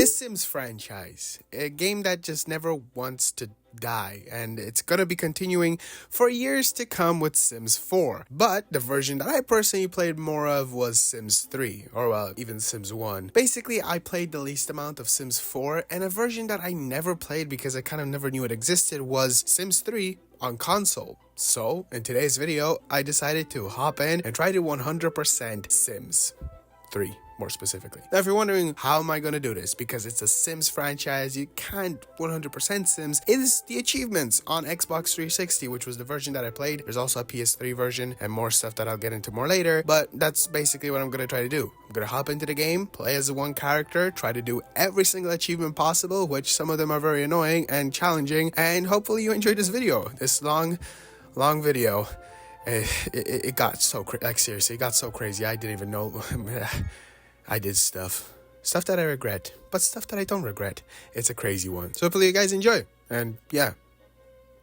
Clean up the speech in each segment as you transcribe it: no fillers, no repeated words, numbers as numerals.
The Sims franchise, a game that just never wants to die, and it's gonna be continuing for years to come with Sims 4. But the version that I personally played more of was Sims 3, or well, even Sims 1. Basically, I played the least amount of Sims 4, and a version that I never played because I kind of never knew it existed was Sims 3 on console. So, in today's video, I decided to hop in and try to 100% Sims 3. More specifically. Now, if you're wondering how am I going to do this, because it's a Sims franchise, you can't 100% Sims, is the achievements on Xbox 360, which was the version that I played. There's also a PS3 version and more stuff that I'll get into more later, but that's basically what I'm going to try to do. I'm going to hop into the game, play as one character, try to do every single achievement possible, which some of them are very annoying and challenging, and hopefully you enjoyed this video. This long video. It got so seriously, it got so crazy. I didn't even know. I did stuff that I regret, but stuff that I don't regret. It's a crazy one. So hopefully you guys enjoy. And yeah,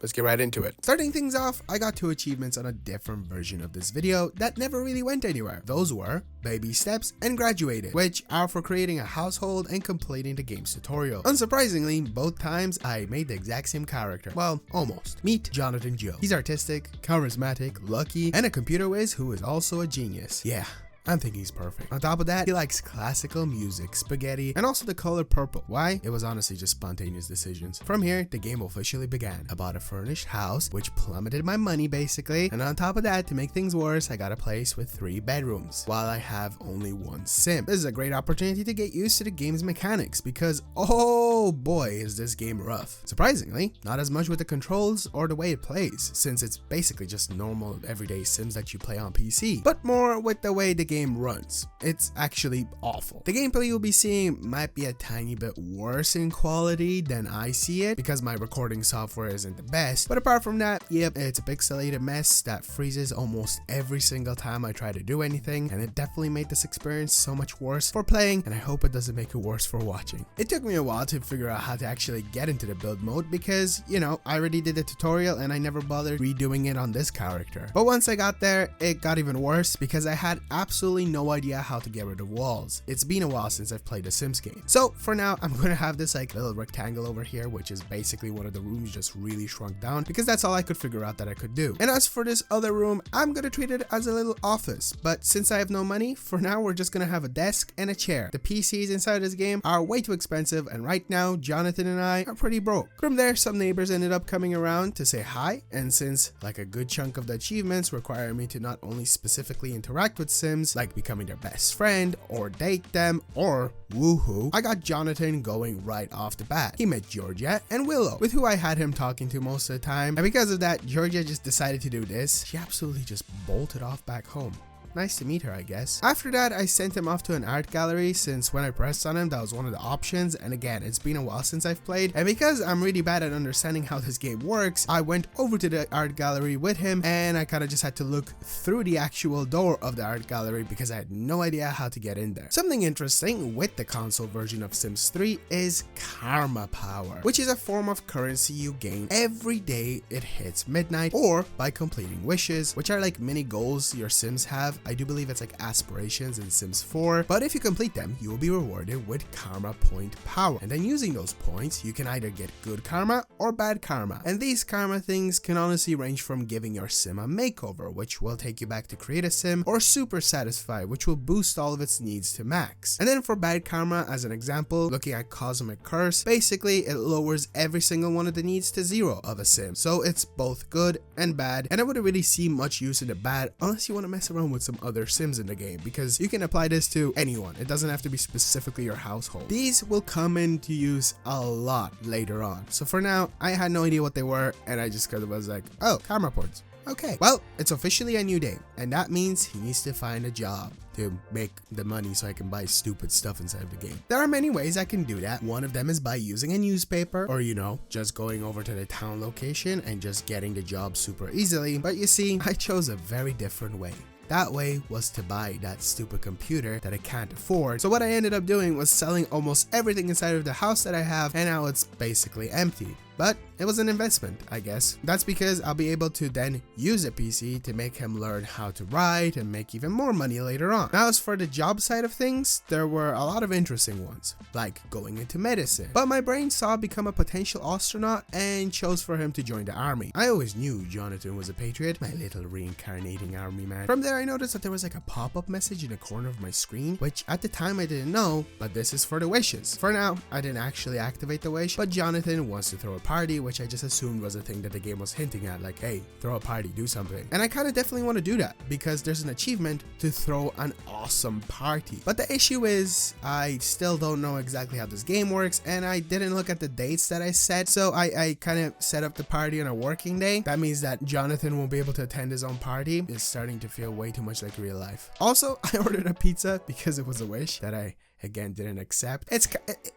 let's get right into it. Starting things off, I got 2 achievements on a different version of this video that never really went anywhere. Those were Baby Steps and Graduated, which are for creating a household and completing the game's tutorial. Unsurprisingly, both times I made the exact same character. Well, almost. Meet Jonathan Joe. He's artistic, charismatic, lucky, and a computer whiz who is also a genius. Yeah. I think he's perfect. On top of that, he likes classical music, spaghetti, and also the color purple. Why? It was honestly just spontaneous decisions. From here, the game officially began. I bought a furnished house, which plummeted my money basically, and on top of that, to make things worse, I got a place with 3 bedrooms, while I have only 1 sim. This is a great opportunity to get used to the game's mechanics, because oh boy is this game rough. Surprisingly, not as much with the controls or the way it plays, since it's basically just normal everyday Sims that you play on PC, but more with the way the game runs. It's actually awful. The gameplay you'll be seeing might be a tiny bit worse in quality than I see it, because my recording software isn't the best, but apart from that, yep, it's a pixelated mess that freezes almost every single time I try to do anything, and it definitely made this experience so much worse for playing, and I hope it doesn't make it worse for watching. It took me a while to figure out how to actually get into the build mode because, you know, I already did the tutorial and I never bothered redoing it on this character. But once I got there, it got even worse because I had absolutely no idea how to get rid of walls. It's been a while since I've played a Sims game. So for now, I'm gonna have this like little rectangle over here, which is basically one of the rooms just really shrunk down because that's all I could figure out that I could do. And as for this other room, I'm gonna treat it as a little office. But since I have no money, for now we're just gonna have a desk and a chair. The PCs inside this game are way too expensive, and right now Jonathan and I are pretty broke. From there, some neighbors ended up coming around to say hi, and since like a good chunk of the achievements require me to not only specifically interact with Sims, like becoming their best friend or date them or woohoo, I got Jonathan going right off the bat. He met Georgia and Willow, with who I had him talking to most of the time, and because of that, Georgia just decided to do this. She absolutely just bolted off back home. Nice to meet her, I guess. After that, I sent him off to an art gallery since when I pressed on him, that was one of the options. And again, it's been a while since I've played. And because I'm really bad at understanding how this game works, I went over to the art gallery with him and I kind of just had to look through the actual door of the art gallery because I had no idea how to get in there. Something interesting with the console version of Sims 3 is karma power, which is a form of currency you gain every day it hits midnight or by completing wishes, which are like mini goals your Sims have. I do believe it's like aspirations in Sims 4, but if you complete them, you will be rewarded with karma point power. And then using those points, you can either get good karma or bad karma. And these karma things can honestly range from giving your Sim a makeover, which will take you back to create a Sim, or super satisfy, which will boost all of its needs to max. And then for bad karma, as an example, looking at cosmic curse, basically it lowers every single one of the needs to 0 of a Sim. So it's both good and bad, and I wouldn't really see much use in the bad unless you want to mess around with some other Sims in the game, because you can apply this to anyone. It doesn't have to be specifically your household. These will come into use a lot later on. So for now, I had no idea what they were, and I just kind of was like, oh, karma points. Okay, well, it's officially a new day, and that means he needs to find a job to make the money so I can buy stupid stuff inside of the game. There are many ways I can do that. One of them is by using a newspaper, or you know, just going over to the town location and just getting the job super easily. But you see, I chose a very different way. That way was to buy that stupid computer that I can't afford. So what I ended up doing was selling almost everything inside of the house that I have, and now it's basically empty. but it was an investment, I guess. That's because I'll be able to then use a PC to make him learn how to write and make even more money later on. Now, as for the job side of things, there were a lot of interesting ones, like going into medicine. But my brain saw become a potential astronaut and chose for him to join the army. I always knew Jonathan was a patriot, my little reincarnating army man. From there, I noticed that there was like a pop-up message in the corner of my screen, which at the time I didn't know, but this is for the wishes. For now, I didn't actually activate the wish, but Jonathan wants to throw a party, which I just assumed was a thing that the game was hinting at, like, hey, throw a party, do something. And I kind of definitely want to do that because there's an achievement to throw an awesome party. But the issue is I still don't know exactly how this game works, and I didn't look at the dates that I set, so I kind of set up the party on a working day. That means that Jonathan won't be able to attend his own party. It's starting to feel way too much like real life. Also, I ordered a pizza because it was a wish that I again didn't accept.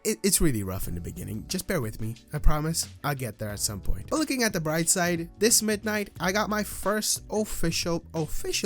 It's really rough in the beginning. Just bear with me. I promise I'll get there at some point. But looking at the bright side, this midnight I got my first official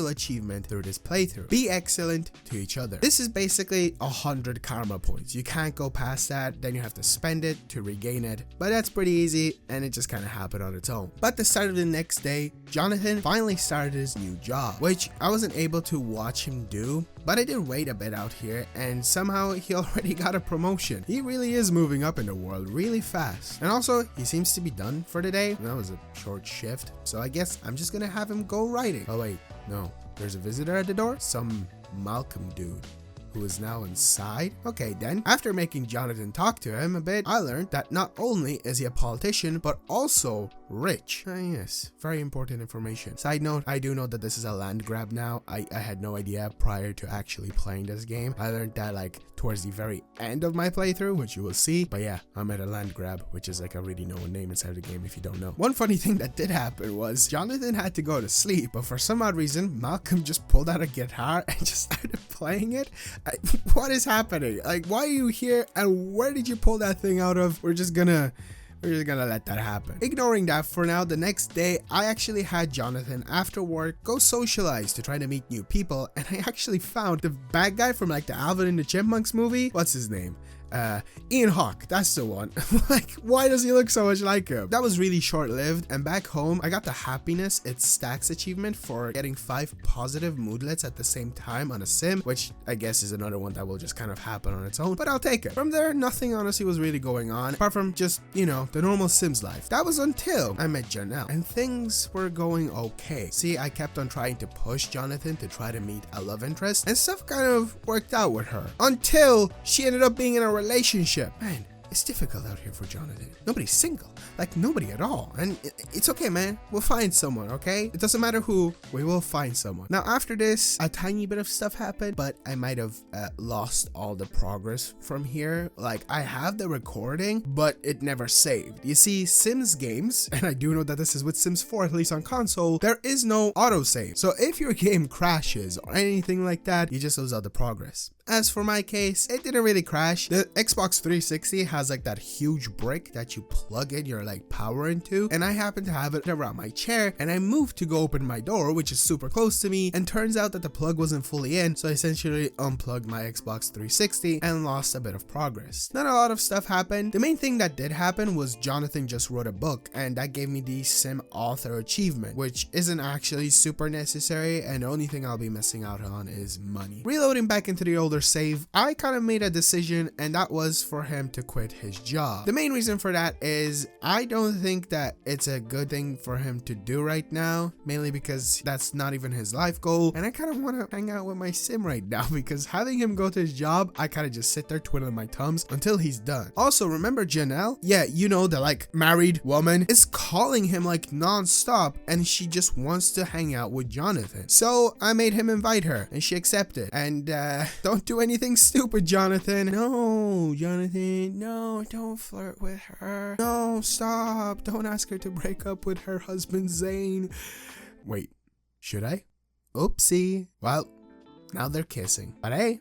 achievement through this playthrough. Be excellent to each other. This is basically 100 karma points. You can't go past that, then you have to spend it to regain it. But that's pretty easy, and it just kind of happened on its own. But the start of the next day, Jonathan finally started his new job, which I wasn't able to watch him do, but I did wait a bit out here, and somehow he already got a promotion. He really is moving up in the world really fast. And also, he seems to be done for the day. That was a short shift, so I guess I'm just gonna have him go writing. Oh wait, no, there's a visitor at the door? Some Malcolm dude who is now inside? Okay then. After making Jonathan talk to him a bit, I learned that not only is he a politician, but also rich. Ah yes, very important information. Side note, I do know that this is a land grab now. I had no idea prior to actually playing this game. I learned that like towards the very end of my playthrough, which you will see. But yeah, I'm at a land grab, which is like a really known name inside the game if you don't know. One funny thing that did happen was Jonathan had to go to sleep, but for some odd reason, Malcolm just pulled out a guitar and just started playing it. What is happening? Like, why are you here and where did you pull that thing out of? We're just gonna let that happen. Ignoring that for now, the next day I actually had Jonathan after work go socialize to try to meet new people, and I actually found the bad guy from like the Alvin and the Chipmunks movie. What's his name? Ian Hawke, that's the one. Like, why does he look so much like him? That was really short-lived, and back home I got the happiness it stacks achievement for getting 5 positive moodlets at the same time on a sim, which I guess is another one that will just kind of happen on its own, but I'll take it. From there, nothing honestly was really going on apart from just, you know, the normal Sims life. That was until I met Janelle, and things were going okay. See, I kept on trying to push Jonathan to try to meet a love interest, and stuff kind of worked out with her until she ended up being in a relationship. Man, it's difficult out here for Jonathan. Nobody's single, like nobody at all, and it's okay, man. We'll find someone, okay? It doesn't matter who, we will find someone. Now after this, a tiny bit of stuff happened, but I might have lost all the progress from here. Like, I have the recording, but it never saved. You see, Sims games, and I do know that this is with Sims 4, at least on console, there is no autosave. So if your game crashes or anything like that, you just lose all the progress. As for my case, it didn't really crash. The Xbox 360 has like that huge brick that you plug in your like power into, and I happen to have it around my chair, and I moved to go open my door, which is super close to me, and turns out that the plug wasn't fully in, so I essentially unplugged my Xbox 360 and lost a bit of progress. Not a lot of stuff happened. The main thing that did happen was Jonathan just wrote a book, and that gave me the sim author achievement, which isn't actually super necessary, and the only thing I'll be missing out on is money. Reloading back into the older save, I kind of made a decision, and that was for him to quit his job. The main reason for that is I don't think that it's a good thing for him to do right now, mainly because that's not even his life goal, and I kind of want to hang out with my sim right now because having him go to his job, I kind of just sit there twiddling my thumbs until he's done. Also, remember Janelle? Yeah, you know, the like married woman is calling him like non-stop, and she just wants to hang out with Jonathan. So I made him invite her, and she accepted. And don't do anything stupid, Jonathan. No, Jonathan, no, don't flirt with her. No, stop. Don't ask her to break up with her husband, Zane. Wait, should I? Oopsie. Well, now they're kissing. But hey,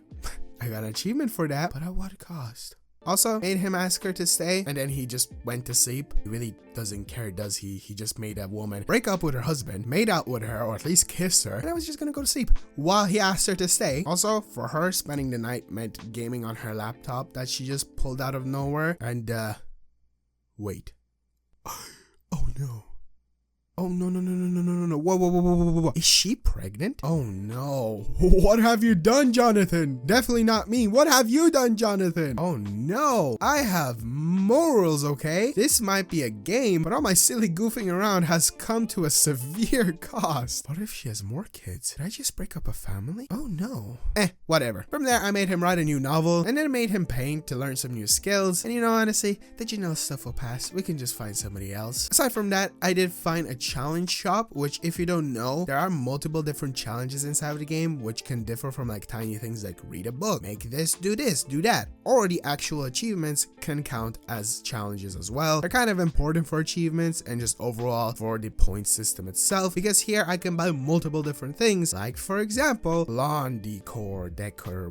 I got an achievement for that, but at what cost? Also, made him ask her to stay, and then he just went to sleep. He really doesn't care, does he? He just made a woman break up with her husband, made out with her, or at least kissed her, and I was just gonna go to sleep while he asked her to stay. Also, for her, spending the night meant gaming on her laptop that she just pulled out of nowhere, and wait. Oh no. Oh, no, no, no, no, no, no, no, no. Whoa, whoa, whoa, whoa, whoa, whoa. Is she pregnant? Oh, no. What have you done, Jonathan? Definitely not me. What have you done, Jonathan? Oh, no. I have morals, okay? This might be a game, but all my silly goofing around has come to a severe cost. What if she has more kids? Did I just break up a family? Oh, no. Whatever. From there, I made him write a new novel, and then made him paint to learn some new skills. And you know, honestly, the Janelle stuff will pass. We can just find somebody else. Aside from that, I did find a challenge shop, which if you don't know, there are multiple different challenges inside of the game, which can differ from like tiny things like read a book, make this, do that, or the actual achievements can count as challenges as well. They're kind of important for achievements and just overall for the point system itself, because here I can buy multiple different things, like for example, lawn decor,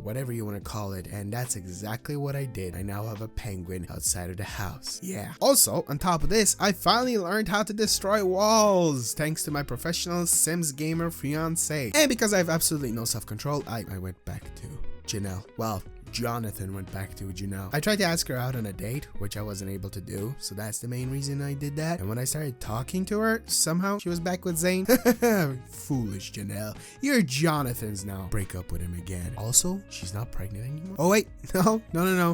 whatever you want to call it, and that's exactly what I did. I now have a penguin outside of the house. Yeah. Also, on top of this, I finally learned how to destroy walls, thanks to my professional Sims gamer fiance. And because I have absolutely no self-control, I went back to Janelle. Well, Jonathan went back to Janelle. I tried to ask her out on a date, which I wasn't able to do, so that's the main reason I did that. And when I started talking to her, somehow she was back with Zane. Foolish Janelle. You're Jonathan's now. Break up with him again. Also, she's not pregnant anymore. Oh wait, no.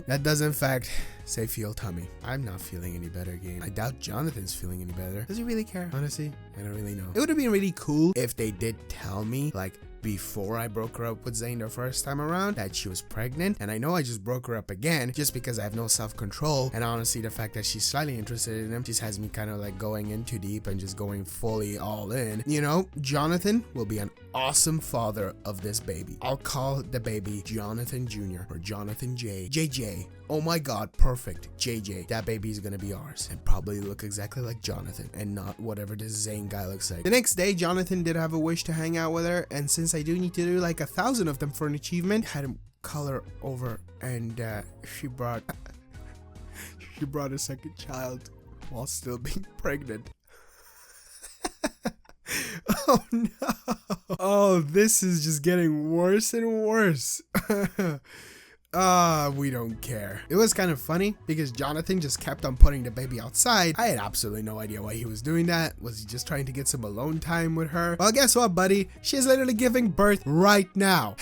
That does in fact say feel tummy. I'm not feeling any better again. I doubt Jonathan's feeling any better. Does he really care? Honestly, I don't really know. It would have been really cool if they did tell me, like, before I broke her up with Zane the first time around, that she was pregnant. And I know I just broke her up again just because I have no self-control, and honestly the fact that she's slightly interested in him just has me kind of like going in too deep and just going fully all in. You know, Jonathan will be an awesome father of this baby. I'll call the baby Jonathan Jr. or Jonathan JJ. Oh my god, perfect. JJ. That baby is gonna be ours and probably look exactly like Jonathan and not whatever this Zane guy looks like. The next day, Jonathan did have a wish to hang out with her, and since I do need to do like 1,000 of them for an achievement, had him call her over, and she brought a second child while still being pregnant. Oh no. Oh, this is just getting worse and worse. We don't care. It was kind of funny because Jonathan just kept on putting the baby outside. I had absolutely no idea why he was doing that. Was he just trying to get some alone time with her? Well, guess what, buddy? She's literally giving birth right now.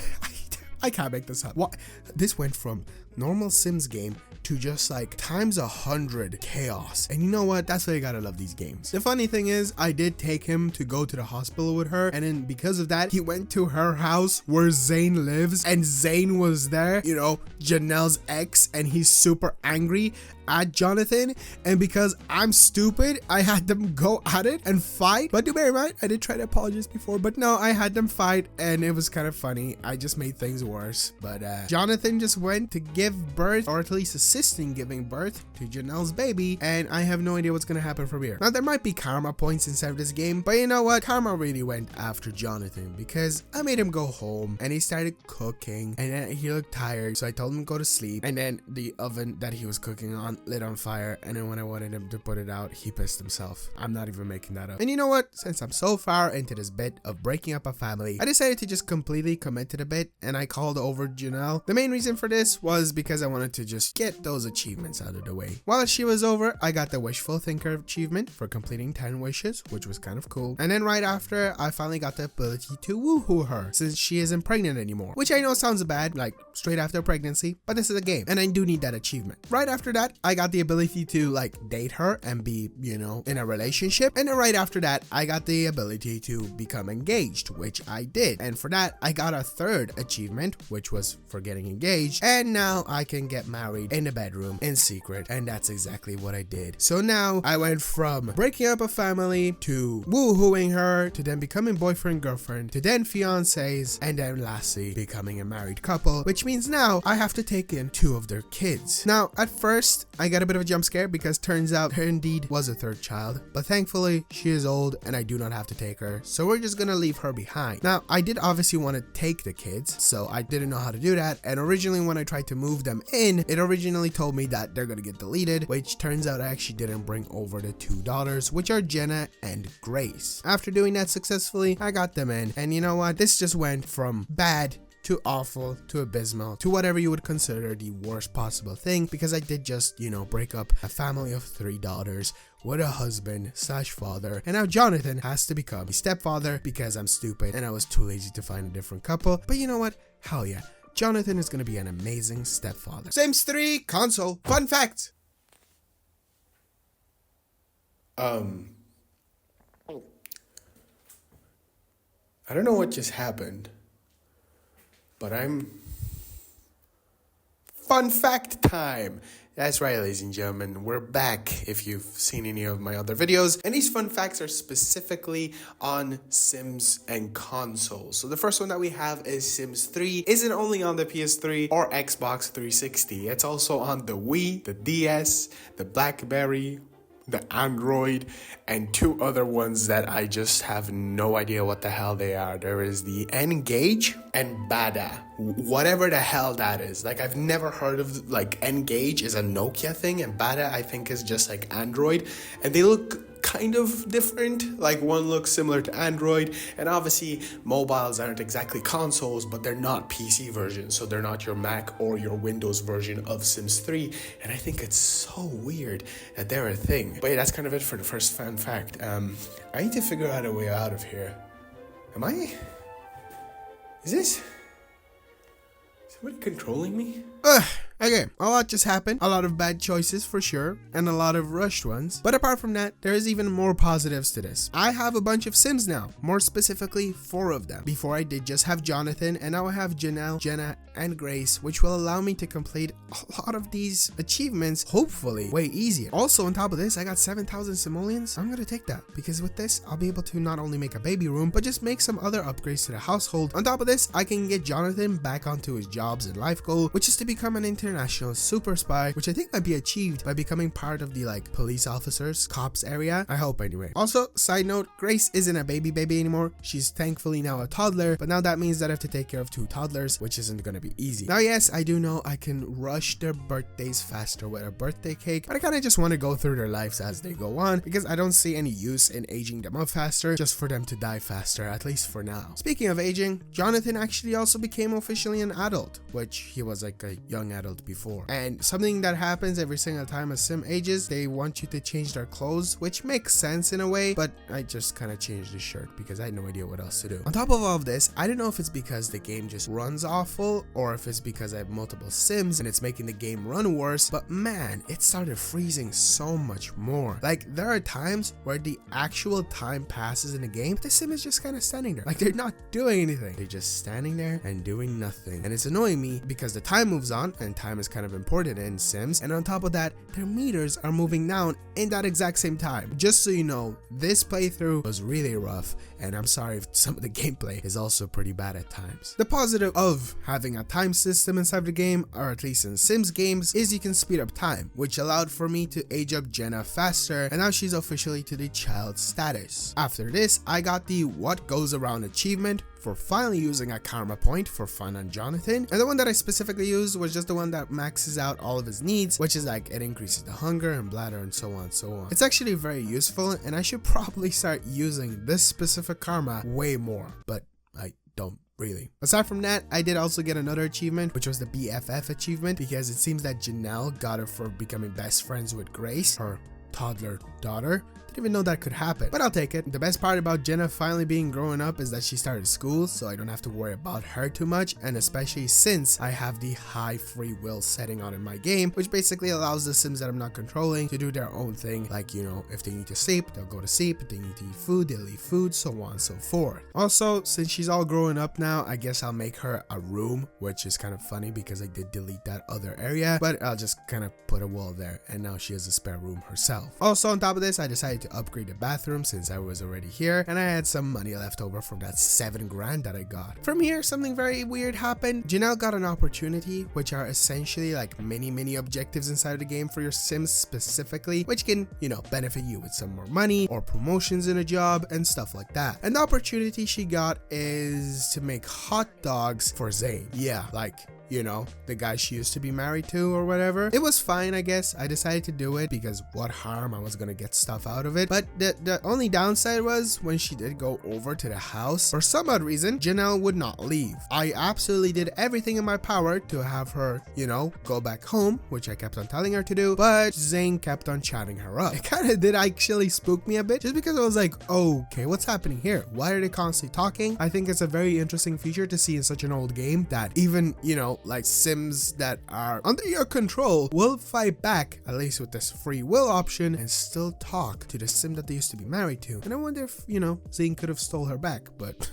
I can't make this up. What? This went from normal Sims game to just like times 100 chaos. And you know what? That's why you gotta love these games. The funny thing is, I did take him to go to the hospital with her, and then because of that, he went to her house where Zane lives, and Zane was there, you know, Janelle's ex, and he's super angry at Jonathan, and because I'm stupid, I had them go at it and fight. But to bear in mind, I did try to apologize before, but no, I had them fight, and it was kind of funny. I just made things worse. But Jonathan just went to give birth, or at least assisting giving birth to Janelle's baby, and I have no idea what's gonna happen from here. Now, there might be karma points inside of this game, but you know what? Karma really went after Jonathan because I made him go home, and he started cooking, and then he looked tired, so I told him to go to sleep, and then the oven that he was cooking on lit on fire, and then when I wanted him to put it out, he pissed himself. I'm not even making that up. And you know what? Since I'm so far into this bit of breaking up a family, I decided to just completely commit to the bit, and I called over Janelle. The main reason for this was because I wanted to just get those achievements out of the way. While she was over, I got the Wishful Thinker achievement for completing 10 wishes, which was kind of cool. And then right after, I finally got the ability to woohoo her since she isn't pregnant anymore, which I know sounds bad, like straight after pregnancy, but this is a game and I do need that achievement. Right after that, I got the ability to like date her and be, you know, in a relationship. And then right after that, I got the ability to become engaged, which I did. And for that, I got a third achievement, which was for getting engaged. And now I can get married in the bedroom in secret. And that's exactly what I did. So now I went from breaking up a family to woohooing her to then becoming boyfriend, girlfriend, to then fiancés, and then lastly becoming a married couple, which means now I have to take in 2 of their kids. Now, at first, I got a bit of a jump scare because turns out there indeed was a third child, but thankfully she is old and I do not have to take her, so we're just gonna leave her behind. Now, I did obviously want to take the kids, so I didn't know how to do that, and originally when I tried to move them in, it originally told me that they're gonna get deleted, which turns out I actually didn't bring over the 2 daughters, which are Jenna and Grace. After doing that successfully, I got them in, and you know what? This just went from bad to awful, to abysmal, to whatever you would consider the worst possible thing, because I did just, break up a family of 3 daughters with a husband/father, and now Jonathan has to become a stepfather because I'm stupid and I was too lazy to find a different couple. But you know what? Hell yeah. Jonathan is gonna be an amazing stepfather. Sims 3 console. Fun fact. I don't know what just happened, but fun fact time. That's right, ladies and gentlemen, we're back if you've seen any of my other videos. And these fun facts are specifically on Sims and consoles. So the first one that we have is Sims 3 isn't only on the PS3 or Xbox 360. It's also on the Wii, the DS, the BlackBerry, the Android, and 2 other ones that I just have no idea what the hell they are. There is the N-Gage and Bada, whatever the hell that is. Like, I've never heard of, like, N-Gage is a Nokia thing, and Bada I think is just like Android, and they look kind of different. Like, one looks similar to Android, and obviously mobiles aren't exactly consoles, but they're not PC versions, so they're not your Mac or your Windows version of Sims 3, and I think it's so weird that they're a thing. But yeah, that's kind of it for the first fun fact. I need to figure out a way out of here. Is somebody controlling me? Okay, a lot just happened. A lot of bad choices for sure, and a lot of rushed ones. But apart from that, there is even more positives to this. I have a bunch of Sims now, more specifically 4 of them. Before I did just have Jonathan, and now I have Janelle, Jenna, and Grace, which will allow me to complete a lot of these achievements, hopefully way easier. Also, on top of this, I got 7,000 simoleons. I'm gonna take that, because with this, I'll be able to not only make a baby room, but just make some other upgrades to the household. On top of this, I can get Jonathan back onto his jobs and life goal, which is to become an international super spy, which I think might be achieved by becoming part of the police officers, cops area. I hope anyway. Also, side note, Grace isn't a baby anymore. She's thankfully now a toddler, but now that means that I have to take care of 2 toddlers, which isn't gonna be easy. Now, yes, I do know I can rush their birthdays faster with a birthday cake, but I kind of just want to go through their lives as they go on, because I don't see any use in aging them up faster just for them to die faster, at least for now. Speaking of aging, Jonathan actually also became officially an adult, which he was like a young adult before. And something that happens every single time a sim ages, they want you to change their clothes, which makes sense in a way, but I just kind of changed the shirt because I had no idea what else to do. On top of all of this, I don't know if it's because the game just runs awful or if it's because I have multiple sims and it's making the game run worse, but man, it started freezing so much more. Like, there are times where the actual time passes in the game, but the sim is just kind of standing there. Like, they're not doing anything. They're just standing there and doing nothing. And it's annoying me because the time moves on, and time is kind of important in Sims, and on top of that, their meters are moving down in that exact same time. Just so you know, this playthrough was really rough, and I'm sorry if some of the gameplay is also pretty bad at times. The positive of having a time system inside the game, or at least in Sims games, is you can speed up time, which allowed for me to age up Jenna faster, and now she's officially to the child status. After this, I got the What Goes Around achievement for finally using a karma point for fun on Jonathan, and the one that I specifically used was just the one that maxes out all of his needs, which is like it increases the hunger and bladder and so on and so on. It's actually very useful, and I should probably start using this specific karma way more, but I don't really. Aside from that, I did also get another achievement, which was the BFF achievement, because it seems that Janelle got it for becoming best friends with Grace, her toddler daughter. Didn't even know that could happen, but I'll take it. The best part about Jenna finally being growing up is that she started school, so I don't have to worry about her too much, and especially since I have the high free will setting on in my game, which basically allows the Sims that I'm not controlling to do their own thing. Like, if they need to sleep, they'll go to sleep. If they need to eat food, they'll eat food, so on and so forth. Also, since she's all growing up now, I guess I'll make her a room, which is kind of funny because I did delete that other area, but I'll just kind of put a wall there, and now she has a spare room herself. Also, on top of this, I decided to upgrade the bathroom since I was already here, and I had some money left over from that 7 grand that I got. From here, something very weird happened. Janelle got an opportunity, which are essentially like mini objectives inside the game for your Sims specifically, which can, benefit you with some more money or promotions in a job and stuff like that. And the opportunity she got is to make hot dogs for Zane. Yeah, like, you know, the guy she used to be married to or whatever. It was fine, I guess. I decided to do it because what harm, I was gonna get stuff out of it. But the only downside was when she did go over to the house, for some odd reason, Janelle would not leave. I absolutely did everything in my power to have her, you know, go back home, which I kept on telling her to do, but Zane kept on chatting her up. It kind of did actually spook me a bit, just because I was like, okay, what's happening here? Why are they constantly talking? I think it's a very interesting feature to see in such an old game, that even, you know, like Sims that are under your control will fight back, at least with this free will option, and still talk to the Sim that they used to be married to. And I wonder if, you know, Zane could have stole her back, but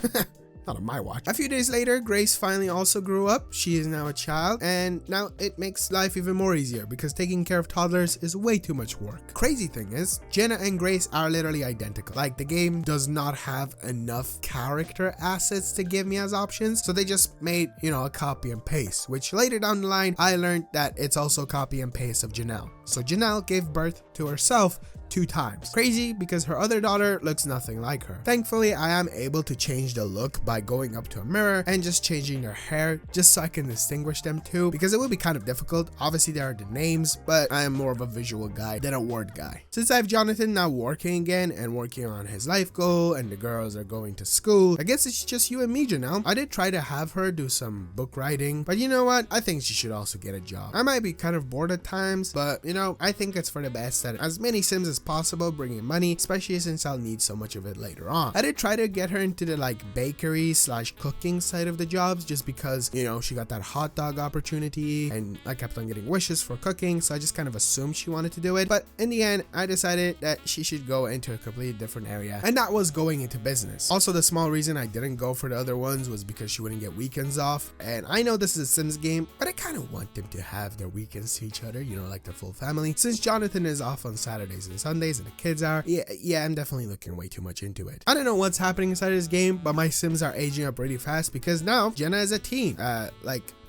not on my watch. A few days later, Grace finally also grew up. She is now a child, and now it makes life even more easier because taking care of toddlers is way too much work. Crazy thing is, Jenna and Grace are literally identical. Like, the game does not have enough character assets to give me as options, so they just made, you know, a copy and paste, which later down the line, I learned that it's also copy and paste of Janelle. So Janelle gave birth to herself 2 times. Crazy because her other daughter looks nothing like her. Thankfully, I am able to change the look by going up to a mirror and just changing their hair just so I can distinguish them too, because it would be kind of difficult. Obviously, there are the names, but I am more of a visual guy than a word guy. Since I have Jonathan now working again and working on his life goal, and the girls are going to school, I guess it's just you and me, Janelle. I did try to have her do some book writing, but you know what? I think she should also get a job. I might be kind of bored at times, but you know, I think it's for the best that as many Sims as possible bring in money, especially since I'll need so much of it later on. I did try to get her into the like bakery / cooking side of the jobs, just because, you know, she got that hot dog opportunity and I kept on getting wishes for cooking, so I just kind of assumed she wanted to do it. But in the end, I decided that she should go into a completely different area, and that was going into business. Also, the small reason I didn't go for the other ones was because she wouldn't get weekends off, and I know this is a Sims game, but I kind of want them to have their weekends to each other, you know, like the full family. Since Jonathan is off on Saturdays and Sundays and the kids are, yeah, I'm definitely looking way too much into it. I don't know what's happening inside this game, but my Sims are aging up really fast because now Jenna is a teen.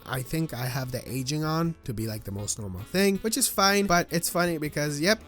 I think I have the aging on to be like the most normal thing, which is fine, but it's funny because, yep,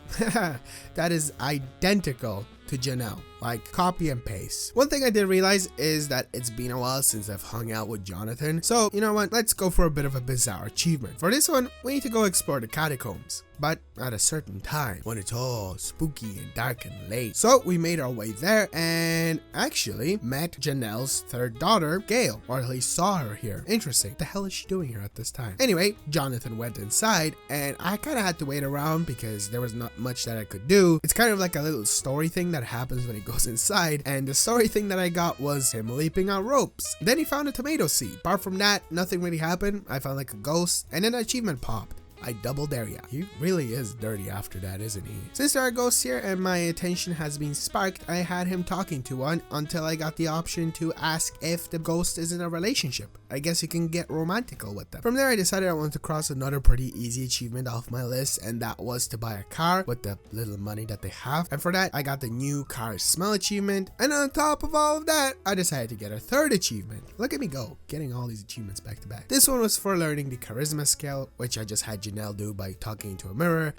that is identical to Janelle, like copy and paste. One thing I did realize is that it's been a while since I've hung out with Jonathan, so you know what, let's go for a bit of a bizarre achievement. For this one, we need to go explore the catacombs, but at a certain time when it's all spooky and dark and late. So we made our way there and actually met Janelle's third daughter, Gail, or at least saw her here. Interesting. What the hell is she doing here at this time? Anyway, Jonathan went inside and I kind of had to wait around because there was not much that I could do. It's kind of like a little story thing that happens when he goes inside, and the story thing that I got was him leaping on ropes. Then he found a tomato seed. Apart from that, nothing really happened. I found like a ghost and an achievement popped. I double dare ya. He really is dirty after that, isn't he? Since there are ghosts here and my attention has been sparked, I had him talking to one until I got the option to ask if the ghost is in a relationship. I guess you can get romantical with them. From there, I decided I wanted to cross another pretty easy achievement off my list, and that was to buy a car with the little money that they have. And for that, I got the new car smell achievement. And on top of all of that, I decided to get a third achievement. Look at me go, getting all these achievements back to back. This one was for learning the charisma skill, which I just had Janelle do by talking into a mirror.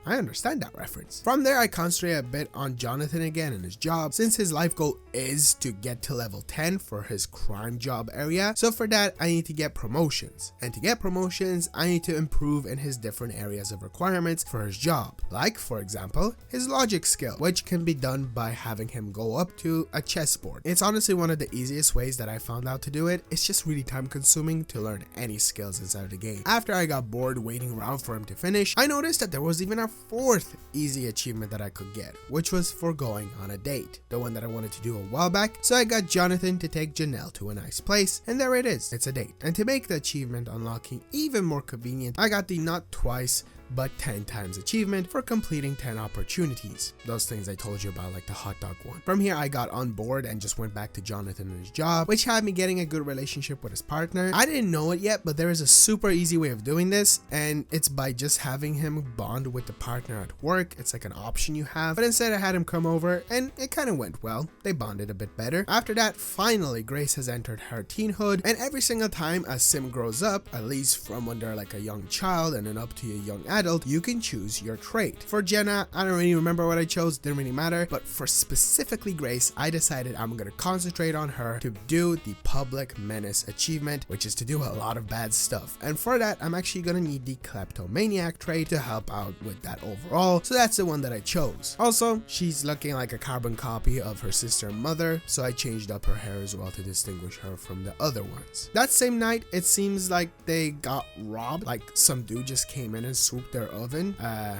I understand that reference. From there, I concentrated a bit on Jonathan again and his job, since his life goal is to get to level 10 for his crime job area. So for that, I need to get promotions. And to get promotions, I need to improve in his different areas of requirements for his job. Like, for example, his logic skill, which can be done by having him go up to a chessboard. It's honestly one of the easiest ways that I found out to do it. It's just really time consuming to learn any skills inside of the game. After I got bored waiting around for him to finish, I noticed that there was even a fourth easy achievement that I could get, which was for going on a date, the one that I wanted to do a while back. So I got Jonathan to take Janelle to a nice place, and there it is, it's a date. And to make the achievement unlocking even more convenient, I got the not twice but 10 times achievement for completing 10 opportunities. Those things I told you about, like the hot dog one. From here, I got on board and just went back to Jonathan and his job, which had me getting a good relationship with his partner. I didn't know it yet, but there is a super easy way of doing this, and it's by just having him bond with the partner at work. It's like an option you have, but instead I had him come over and it kind of went well. They bonded a bit better. After that, finally, Grace has entered her teenhood, and every single time a sim grows up, at least from when they're like a young child and then up to a young adult, you can choose your trait. For Jenna, I don't really remember what I chose, didn't really matter, but for specifically Grace, I decided I'm gonna concentrate on her to do the public menace achievement, which is to do a lot of bad stuff. And for that, I'm actually gonna need the kleptomaniac trait to help out with that overall, so that's the one that I chose. Also, she's looking like a carbon copy of her sister and mother, so I changed up her hair as well to distinguish her from the other ones. That same night, it seems like they got robbed, like some dude just came in and swooped their oven.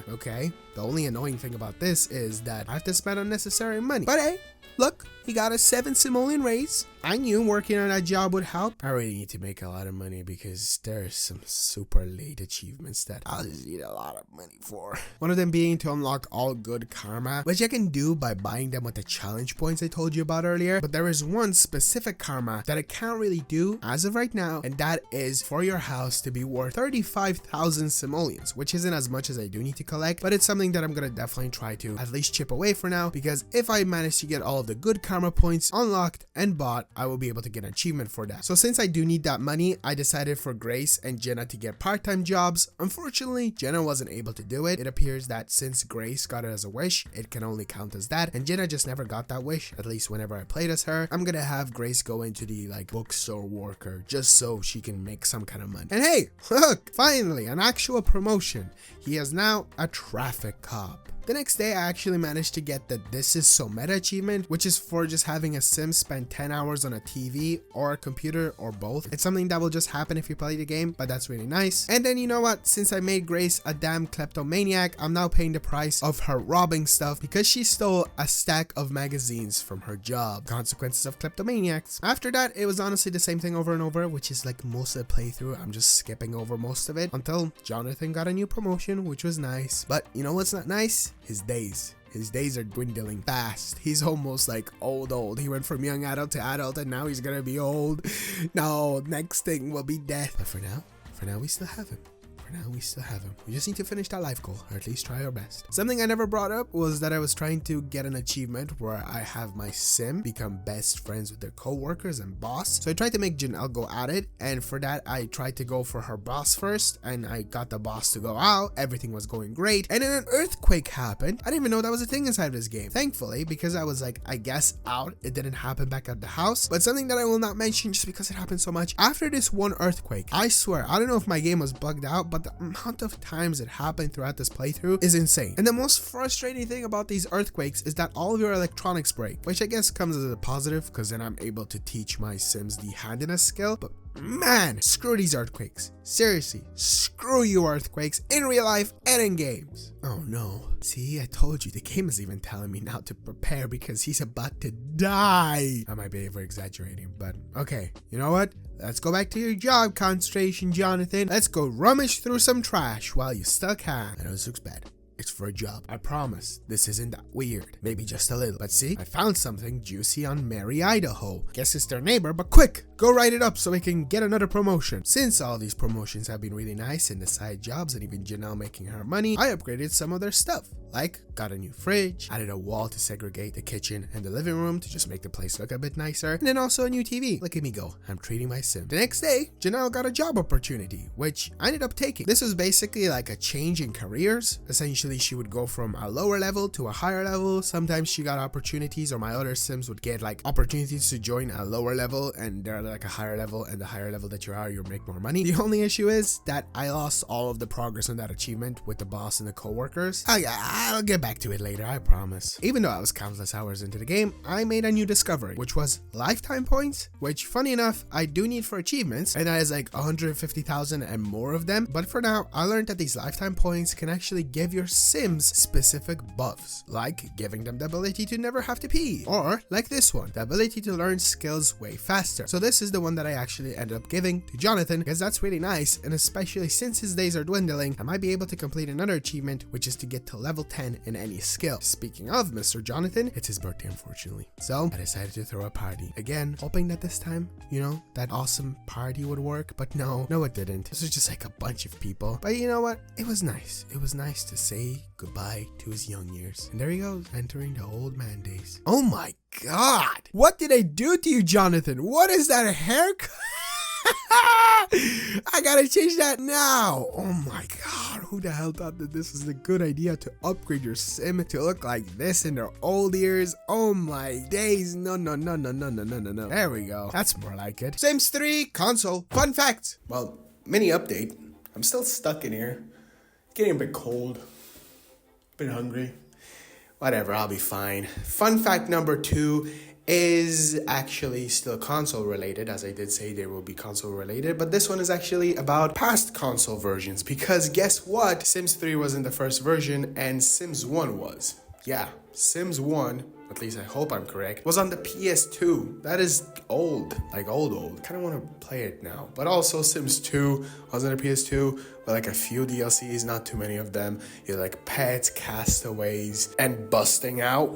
Okay. The only annoying thing about this is that I have to spend unnecessary money. But hey, look, he got a 7 simoleon raise. I knew working on that job would help. I really need to make a lot of money because there's some super late achievements that I'll just need a lot of money for. One of them being to unlock all good karma, which I can do by buying them with the challenge points I told you about earlier. But there is one specific karma that I can't really do as of right now, and that is for your house to be worth 35,000 simoleons, which isn't as much as I do need to collect, but it's something that I'm gonna definitely try to at least chip away for now, because if I manage to get all of the good karma points unlocked and bought, I will be able to get an achievement for that. So since I do need that money, I decided for Grace and Jenna to get part-time jobs. Unfortunately, Jenna wasn't able to do it. It appears that since Grace got it as a wish, it can only count as that, and Jenna just never got that wish, at least whenever I played as her. I'm gonna have Grace go into the bookstore worker just so she can make some kind of money. And hey, look, finally an actual promotion. He is now a traffic cop. The next day, I actually managed to get the This Is So Meta achievement, which is for just having a sim spend 10 hours on a TV or a computer or both. It's something that will just happen if you play the game, but that's really nice. And then you know what? Since I made Grace a damn kleptomaniac, I'm now paying the price of her robbing stuff because she stole a stack of magazines from her job. Consequences of kleptomaniacs. After that, it was honestly the same thing over and over, which is like most of the playthrough. I'm just skipping over most of it until Jonathan got a new promotion, which was nice. But you know what's not nice? His days. His days are dwindling fast. He's almost like old. He went from young adult to adult and now he's gonna be old. No, next thing will be death. But for now we still have him. We just need to finish that life goal, or at least try our best. Something I never brought up was that I was trying to get an achievement where I have my sim become best friends with their co-workers and boss. So I tried to make Janelle go at it, and for that I tried to go for her boss first, and I got the boss to go out. Everything was going great, and then an earthquake happened. I didn't even know that was a thing inside this game. Thankfully, because I was I guess out, it didn't happen back at the house. But something that I will not mention just because it happened so much. After this one earthquake, I swear, I don't know if my game was bugged out, but the amount of times it happened throughout this playthrough is insane. And the most frustrating thing about these earthquakes is that all of your electronics break, which I guess comes as a positive because then I'm able to teach my sims the handiness skill. But man, screw these earthquakes. Seriously, screw you earthquakes in real life and in games. Oh no. See, I told you, the game is even telling me now to prepare because he's about to die. I might be over exaggerating, but okay. You know what? Let's go back to your job concentration, Jonathan. Let's go rummage through some trash while you still can. I know this looks bad. It's for a job. I promise. This isn't that weird. Maybe just a little. But see, I found something juicy on Mary, Idaho. Guess it's their neighbor, but quick! Go write it up so we can get another promotion. Since all these promotions have been really nice and the side jobs and even Janelle making her money, I upgraded some of their stuff. Like, got a new fridge, added a wall to segregate the kitchen and the living room to just make the place look a bit nicer, and then also a new TV. Look at me go. I'm treating my sim. The next day, Janelle got a job opportunity, which I ended up taking. This was basically like a change in careers. Essentially, she would go from a lower level to a higher level. Sometimes she got opportunities, or my other sims would get opportunities to join a lower level, and they're like a higher level, and the higher level that you are, you make more money. The only issue is that I lost all of the progress on that achievement with the boss and the co-workers. I'll get back to it later, I promise. Even though I was countless hours into the game, I made a new discovery, which was lifetime points, which funny enough, I do need for achievements, and that is 150,000 and more of them. But for now, I learned that these lifetime points can actually give your sims specific buffs, like giving them the ability to never have to pee, or like this one, the ability to learn skills way faster. So this is the one that I actually ended up giving to Jonathan, because that's really nice, and especially since his days are dwindling, I might be able to complete another achievement, which is to get to level 10 in any skill. Speaking of Mr. Jonathan, it's his birthday unfortunately, so I decided to throw a party. Again, hoping that this time, that awesome party would work, but no it didn't. This was just a bunch of people. But you know what? It was nice. It was nice to say goodbye to his young years. And there he goes, entering the old man days. Oh my god! What did I do to you, Jonathan? What is that haircut? I gotta change that now. Oh my god, who the hell thought that this was a good idea to upgrade your sim to look like this in their old years? Oh my days. No. There we go. That's more like it. Sims 3 console. Fun fact. Well, mini update. I'm still stuck in here. Getting a bit cold. A bit hungry. Whatever, I'll be fine. Fun fact number 2 is actually still console related, as I did say they will be console related, but this one is actually about past console versions, because guess what? Sims 3 wasn't the first version and Sims 1 was. Yeah, Sims 1, at least I hope I'm correct, was on the PS2. That is old, like old. Kind of want to play it now. But also Sims 2 was on the PS2 with like a few DLCs, not too many of them. You like pets, castaways, and busting out,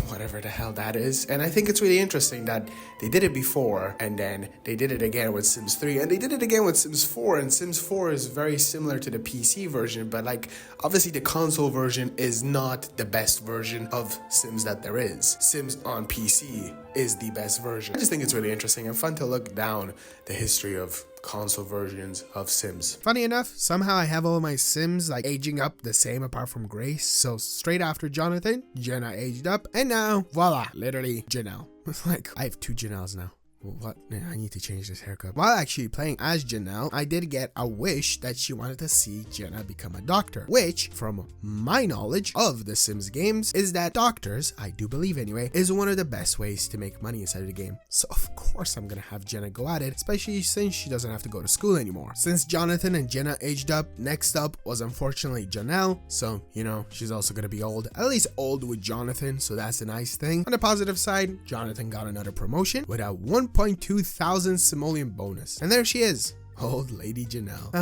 whatever the hell that is. And I think it's really interesting that they did it before and then they did it again with Sims 3 and they did it again with Sims 4, and Sims 4 is very similar to the PC version, but like obviously the console version is not the best version of Sims that there is. Sims on PC is the best version. I just think it's really interesting and fun to look down the history of console versions of Sims. Funny enough, somehow I have all my Sims like aging up the same apart from Grace. So straight after Jonathan, Jenna aged up, and now voila, literally Janelle. Like I have 2 Janelles now. What? I need to change this haircut. While actually playing as Janelle, I did get a wish that she wanted to see Jenna become a doctor, which, from my knowledge of the Sims games, is that doctors, I do believe anyway, is one of the best ways to make money inside of the game. So of course I'm gonna have Jenna go at it, especially since she doesn't have to go to school anymore. Since Jonathan and Jenna aged up, next up was unfortunately Janelle, so you know, she's also gonna be old, at least old with Jonathan, so that's a nice thing. On the positive side, Jonathan got another promotion with a 1.2 thousand simoleon bonus. And there she is, old lady Janelle.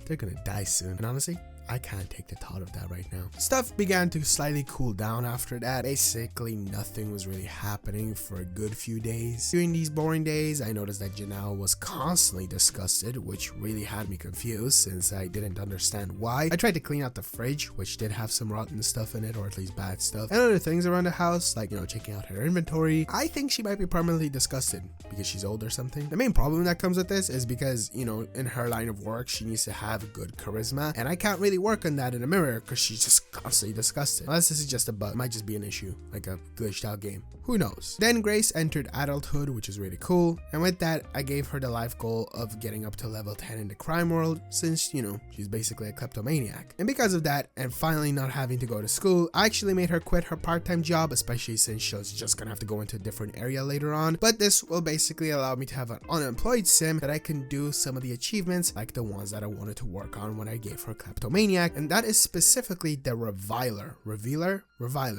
They're gonna die soon. And honestly, I can't take the thought of that right now. Stuff began to slightly cool down after that. Basically, nothing was really happening for a good few days. During these boring days, I noticed that Janelle was constantly disgusted, which really had me confused since I didn't understand why. I tried to clean out the fridge, which did have some rotten stuff in it, or at least bad stuff, and other things around the house, like, you know, checking out her inventory. I think she might be permanently disgusted because she's old or something. The main problem that comes with this is because, you know, in her line of work, she needs to have good charisma, and I can't really work on that in a mirror because she's just constantly disgusted. Unless this is just a bug, it might just be an issue, like a glitched out game. Who knows? Then Grace entered adulthood, which is really cool, and with that, I gave her the life goal of getting up to level 10 in the crime world, since, you know, she's basically a kleptomaniac. And because of that, and finally not having to go to school, I actually made her quit her part-time job, especially since she's just gonna have to go into a different area later on. But this will basically allow me to have an unemployed sim that I can do some of the achievements like the ones that I wanted to work on when I gave her kleptomaniac, and that is specifically the Reviler,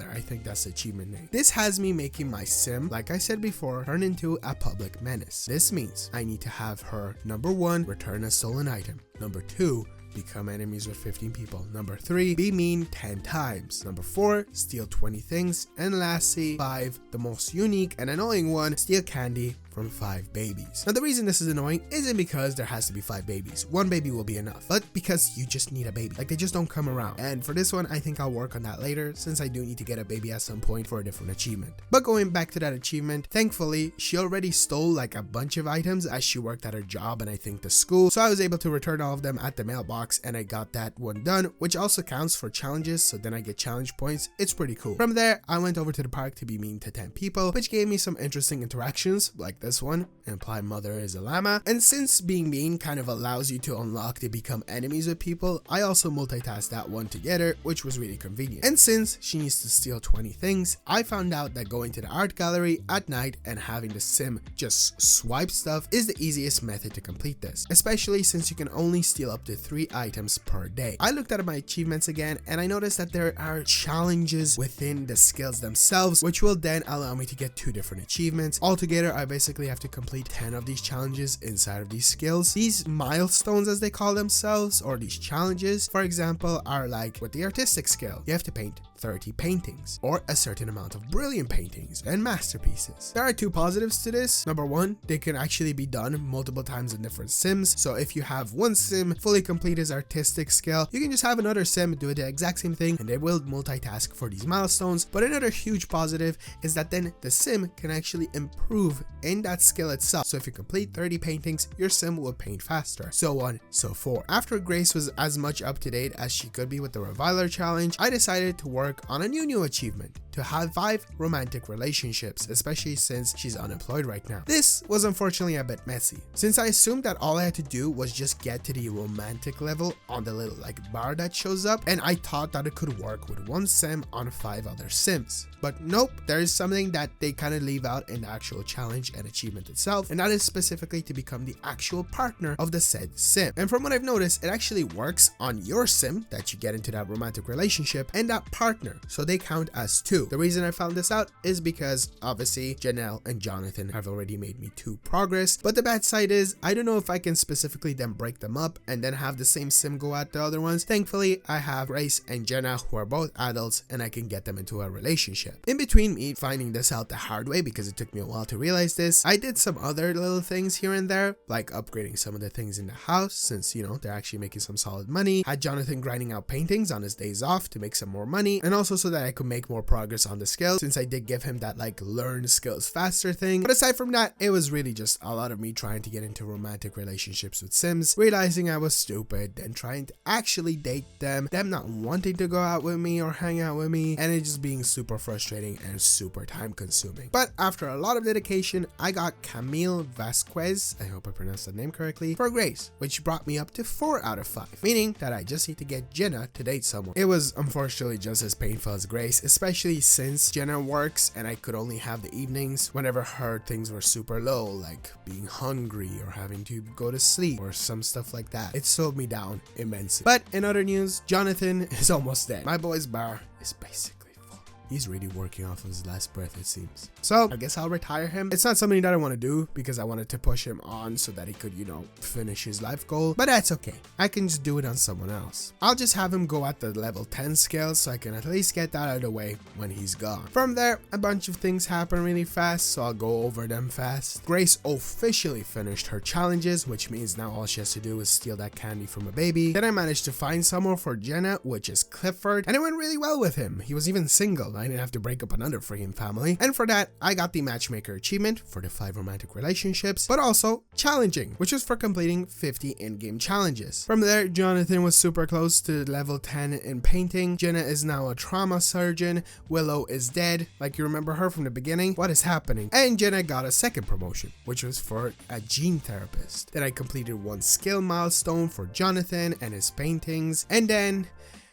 I think that's the achievement name. This has me making my sim, like I said before, turn into a public menace. This means I need to have her, number 1, return a stolen item, number 2, become enemies with 15 people, number 3, be mean 10 times, number 4, steal 20 things, and lastly, 5, the most unique and annoying one, steal candy from 5 babies. Now the reason this is annoying isn't because there has to be 5 babies. 1 baby will be enough, but because you just need a baby. Like, they just don't come around. And for this one, I think I'll work on that later, since I do need to get a baby at some point for a different achievement. But going back to that achievement, thankfully, she already stole like a bunch of items as she worked at her job and I think the school. So I was able to return all of them at the mailbox and I got that one done, which also counts for challenges. So then I get challenge points. It's pretty cool. From there, I went over to the park to be mean to 10 people, which gave me some interesting interactions, like this one, imply mother is a llama. And since being mean kind of allows you to unlock to become enemies with people, I also multitasked that one together, which was really convenient. And since she needs to steal 20 things, I found out that going to the art gallery at night and having the sim just swipe stuff is the easiest method to complete this, especially since you can only steal up to 3 items per day. I looked at my achievements again and I noticed that there are challenges within the skills themselves, which will then allow me to get 2 different achievements. Altogether, I basically have to complete 10 of these challenges inside of these skills. These milestones, as they call themselves, or these challenges, for example, are like with the artistic skill, you have to paint 30 paintings or a certain amount of brilliant paintings and masterpieces. There are 2 positives to this. Number 1, they can actually be done multiple times in different sims. So if you have one sim fully complete his artistic skill, you can just have another sim do the exact same thing and they will multitask for these milestones. But another huge positive is that then the sim can actually improve in and that skill itself. So if you complete 30 paintings, your sim will paint faster, so on, so forth. After Grace was as much up to date as she could be with the Reviler challenge, I decided to work on a new achievement, to have 5 romantic relationships, especially since she's unemployed right now. This was unfortunately a bit messy, since I assumed that all I had to do was just get to the romantic level on the little bar that shows up, and I thought that it could work with one sim on 5 other sims. But nope, there is something that they kind of leave out in the actual challenge and achievement itself, and that is specifically to become the actual partner of the said sim. And from what I've noticed, it actually works on your sim that you get into that romantic relationship and that partner, so they count as 2. The reason I found this out is because obviously Janelle and Jonathan have already made me 2 progress, but the bad side is I don't know if I can specifically then break them up and then have the same sim go at the other ones. Thankfully, I have Grace and Jenna, who are both adults, and I can get them into a relationship. In between me finding this out the hard way, because it took me a while to realize this, I did some other little things here and there, like upgrading some of the things in the house, since they're actually making some solid money. Had Jonathan grinding out paintings on his days off to make some more money, and also so that I could make more progress on the skill, since I did give him that learn skills faster thing. But aside from that, it was really just a lot of me trying to get into romantic relationships with sims, realizing I was stupid, then trying to actually date them not wanting to go out with me or hang out with me, and it just being super frustrating and super time consuming. But after a lot of dedication, I got Camille Vasquez, I hope I pronounced that name correctly, for Grace, which brought me up to 4 out of 5, meaning that I just need to get Jenna to date someone. It was unfortunately just as painful as Grace, especially since Jenna works and I could only have the evenings whenever her things were super low, like being hungry or having to go to sleep or some stuff like that. It slowed me down immensely. But in other news, Jonathan is almost dead. My boy's bar is basically full. He's really working off of his last breath, it seems. So I guess I'll retire him. It's not something that I want to do because I wanted to push him on so that he could, finish his life goal. But that's okay. I can just do it on someone else. I'll just have him go at the level 10 scale so I can at least get that out of the way when he's gone. From there, a bunch of things happen really fast, so I'll go over them fast. Grace officially finished her challenges, which means now all she has to do is steal that candy from a baby. Then I managed to find someone for Jenna, which is Clifford, and it went really well with him. He was even single. I didn't have to break up another freaking family. And for that, I got the matchmaker achievement for the 5 romantic relationships, but also challenging, which was for completing 50 in-game challenges. From there, Jonathan was super close to level 10 in painting. Jenna is now a trauma surgeon. Willow is dead, like you remember her from the beginning. What is happening? And Jenna got a second promotion, which was for a gene therapist. Then I completed 1 skill milestone for Jonathan and his paintings, and then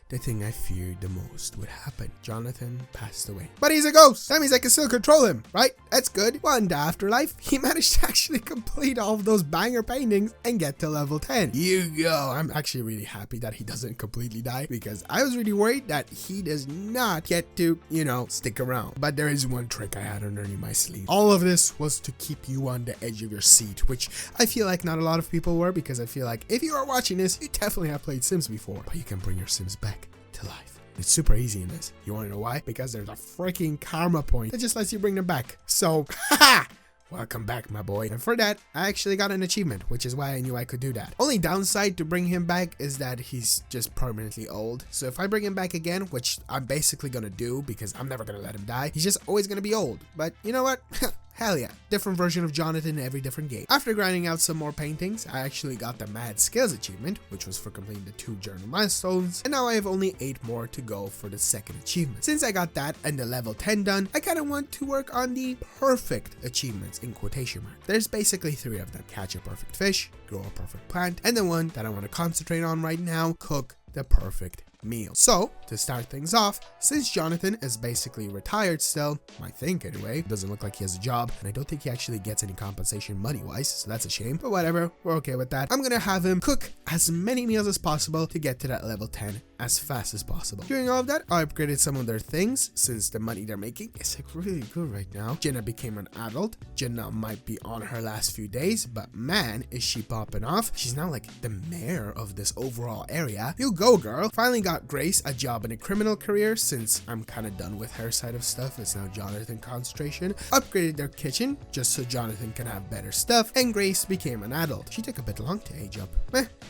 the thing I feared the most would happen. Jonathan passed away. But he's a ghost. That means I can still control him, right? That's good. Well, in the afterlife, he managed to actually complete all of those banger paintings and get to level 10. You go. I'm actually really happy that he doesn't completely die, because I was really worried that he does not get to, stick around. But there is one trick I had underneath my sleeve. All of this was to keep you on the edge of your seat, which I feel like not a lot of people were, because I feel like if you are watching this, you definitely have played Sims before, but you can bring your Sims back to life. It's super easy in this. You want to know why? Because there's a freaking karma point that just lets you bring them back. So, haha! Welcome back, my boy. And for that, I actually got an achievement, which is why I knew I could do that. Only downside to bring him back is that he's just permanently old. So if I bring him back again, which I'm basically gonna do because I'm never gonna let him die, he's just always gonna be old. But you know what? Hell yeah, different version of Jonathan in every different game. After grinding out some more paintings, I actually got the Mad Skills achievement, which was for completing the 2 journal milestones, and now I have only 8 more to go for the second achievement. Since I got that and the level 10 done, I kind of want to work on the perfect achievements in quotation marks. There's basically 3 of them: catch a perfect fish, grow a perfect plant, and the one that I want to concentrate on right now, cook the perfect meal. So to start things off, since Jonathan is basically retired still, I think anyway, doesn't look like he has a job, and I don't think he actually gets any compensation money wise, so that's a shame, but whatever, we're okay with that. I'm gonna have him cook as many meals as possible to get to that level 10 as fast as possible. During all of that, I upgraded some of their things, since the money they're making is really good right now. Jenna became an adult. Jenna might be on her last few days, but man, is she popping off. She's now like the mayor of this overall area. You go, girl. Finally got Grace a job in a criminal career, since I'm kind of done with her side of stuff. It's now Jonathan concentration. Upgraded their kitchen just so Jonathan can have better stuff, and Grace became an adult. She took a bit long to age up.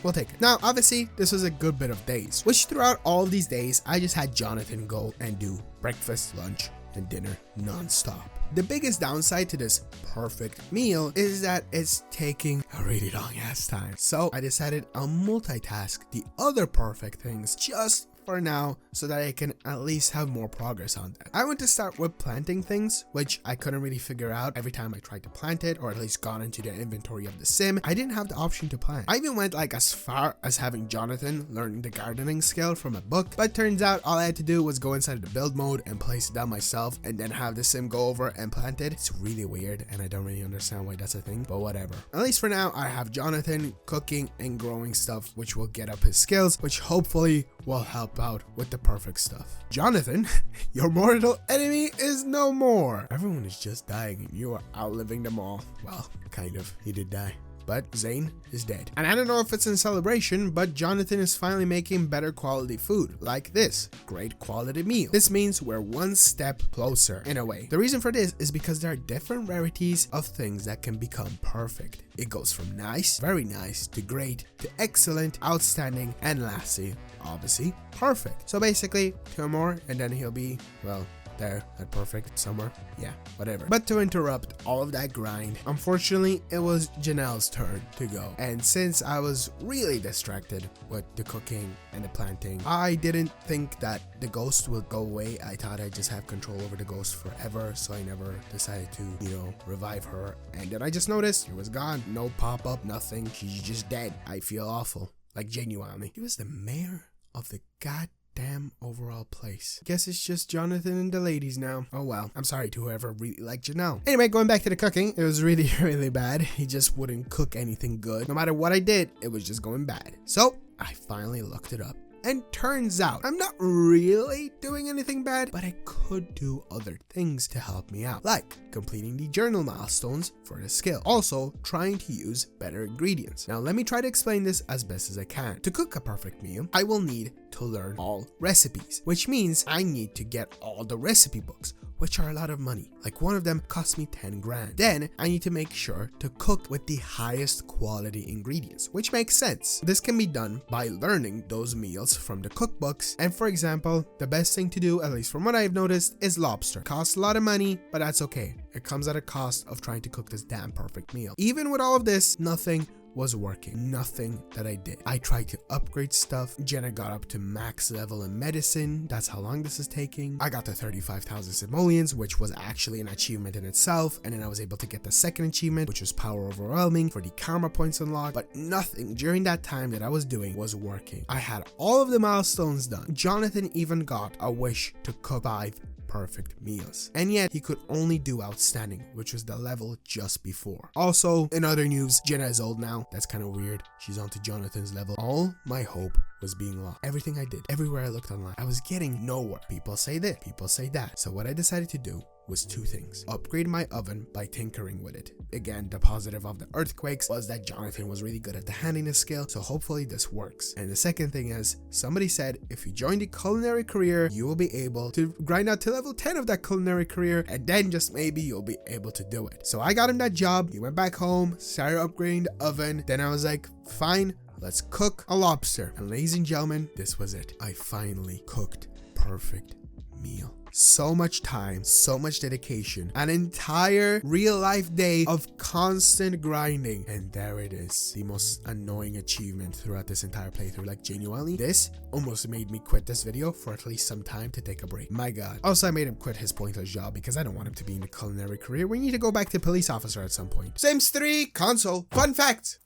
We'll take it. Now, obviously, this was a good bit of days, which throughout all of these days, I just had Jonathan go and do breakfast, lunch, and dinner non-stop. The biggest downside to this perfect meal is that it's taking a really long ass time. So I decided I'll multitask the other perfect things just for now so that I can at least have more progress on them. I want to start with planting things, which I couldn't really figure out every time I tried to plant it, or at least got into the inventory of the sim. I didn't have the option to plant. I even went like as far as having Jonathan learn the gardening skill from a book, but turns out all I had to do was go inside of the build mode and place it down myself and then have the sim go over and plant it. It's really weird and I don't really understand why that's a thing, but whatever. At least for now, I have Jonathan cooking and growing stuff, which will get up his skills, which hopefully will help out with the perfect stuff. Jonathan, your mortal enemy is no more. Everyone is just dying and you are outliving them all. Well, kind of. He did die. But Zane is dead. And I don't know if it's in celebration, but Jonathan is finally making better quality food, like this great quality meal. This means we're one step closer in a way. The reason for this is because there are different rarities of things that can become perfect. It goes from nice, very nice, to great, to excellent, outstanding, and lastly, obviously, perfect. So basically, 2 more and then he'll be, well, there at perfect somewhere. Yeah, whatever. But to interrupt all of that grind, unfortunately, it was Janelle's turn to go. And since I was really distracted with the cooking and the planting, I didn't think that the ghost would go away. I thought I'd just have control over the ghost forever, so I never decided to, revive her. And then I just noticed it was gone. No pop-up, nothing. She's just dead. I feel awful. Like, genuinely. He was the mayor of the goddamn overall place. Guess it's just Jonathan and the ladies now. Oh well. I'm sorry to whoever really liked Janelle. Anyway, going back to the cooking, it was really, really bad. He just wouldn't cook anything good. No matter what I did, it was just going bad. So I finally looked it up. And turns out, I'm not really doing anything bad, but I could do other things to help me out, like completing the journal milestones for the skill. Also, trying to use better ingredients. Now, let me try to explain this as best as I can. To cook a perfect meal, I will need to learn all recipes, which means I need to get all the recipe books, which are a lot of money. Like one of them cost me 10 grand. Then I need to make sure to cook with the highest quality ingredients, which makes sense. This can be done by learning those meals from the cookbooks. And for example, the best thing to do, at least from what I've noticed, is lobster. Costs a lot of money, but that's okay. It comes at a cost of trying to cook this damn perfect meal. Even with all of this, nothing was working. Nothing that I did. I tried to upgrade stuff. Jenna got up to max level in medicine. That's how long this is taking. I got to 35,000 simoleons, which was actually an achievement in itself. And then I was able to get the second achievement, which was power overwhelming for the karma points unlocked. But nothing during that time that I was doing was working. I had all of the milestones done. Jonathan even got a wish to cook 5 perfect meals, and yet he could only do outstanding, which was the level just before. Also, in other news, Jenna is old now. That's kind of weird. She's on to Jonathan's level. All my hope was being lost. Everything I did, everywhere I looked online, I was getting nowhere. People say this, people say that. So what I decided to do was 2 things. Upgrade my oven by tinkering with it. Again, the positive of the earthquakes was that Jonathan was really good at the handiness skill, so hopefully this works. And the second thing is, somebody said if you join the culinary career, you will be able to grind out to level 10 of that culinary career, and then just maybe you'll be able to do it. So I got him that job. He went back home, started upgrading the oven. Then I was like, fine, let's cook a lobster. And ladies and gentlemen, this was it. I finally cooked perfect meal. So much time, so much dedication, an entire real life day of constant grinding, and there it is, the most annoying achievement throughout this entire playthrough. Like, genuinely, this almost made me quit this video for at least some time to take a break. My god. Also, I made him quit his pointless job because I don't want him to be in the culinary career. We need to go back to police officer at some point. Sims 3 console. Fun fact.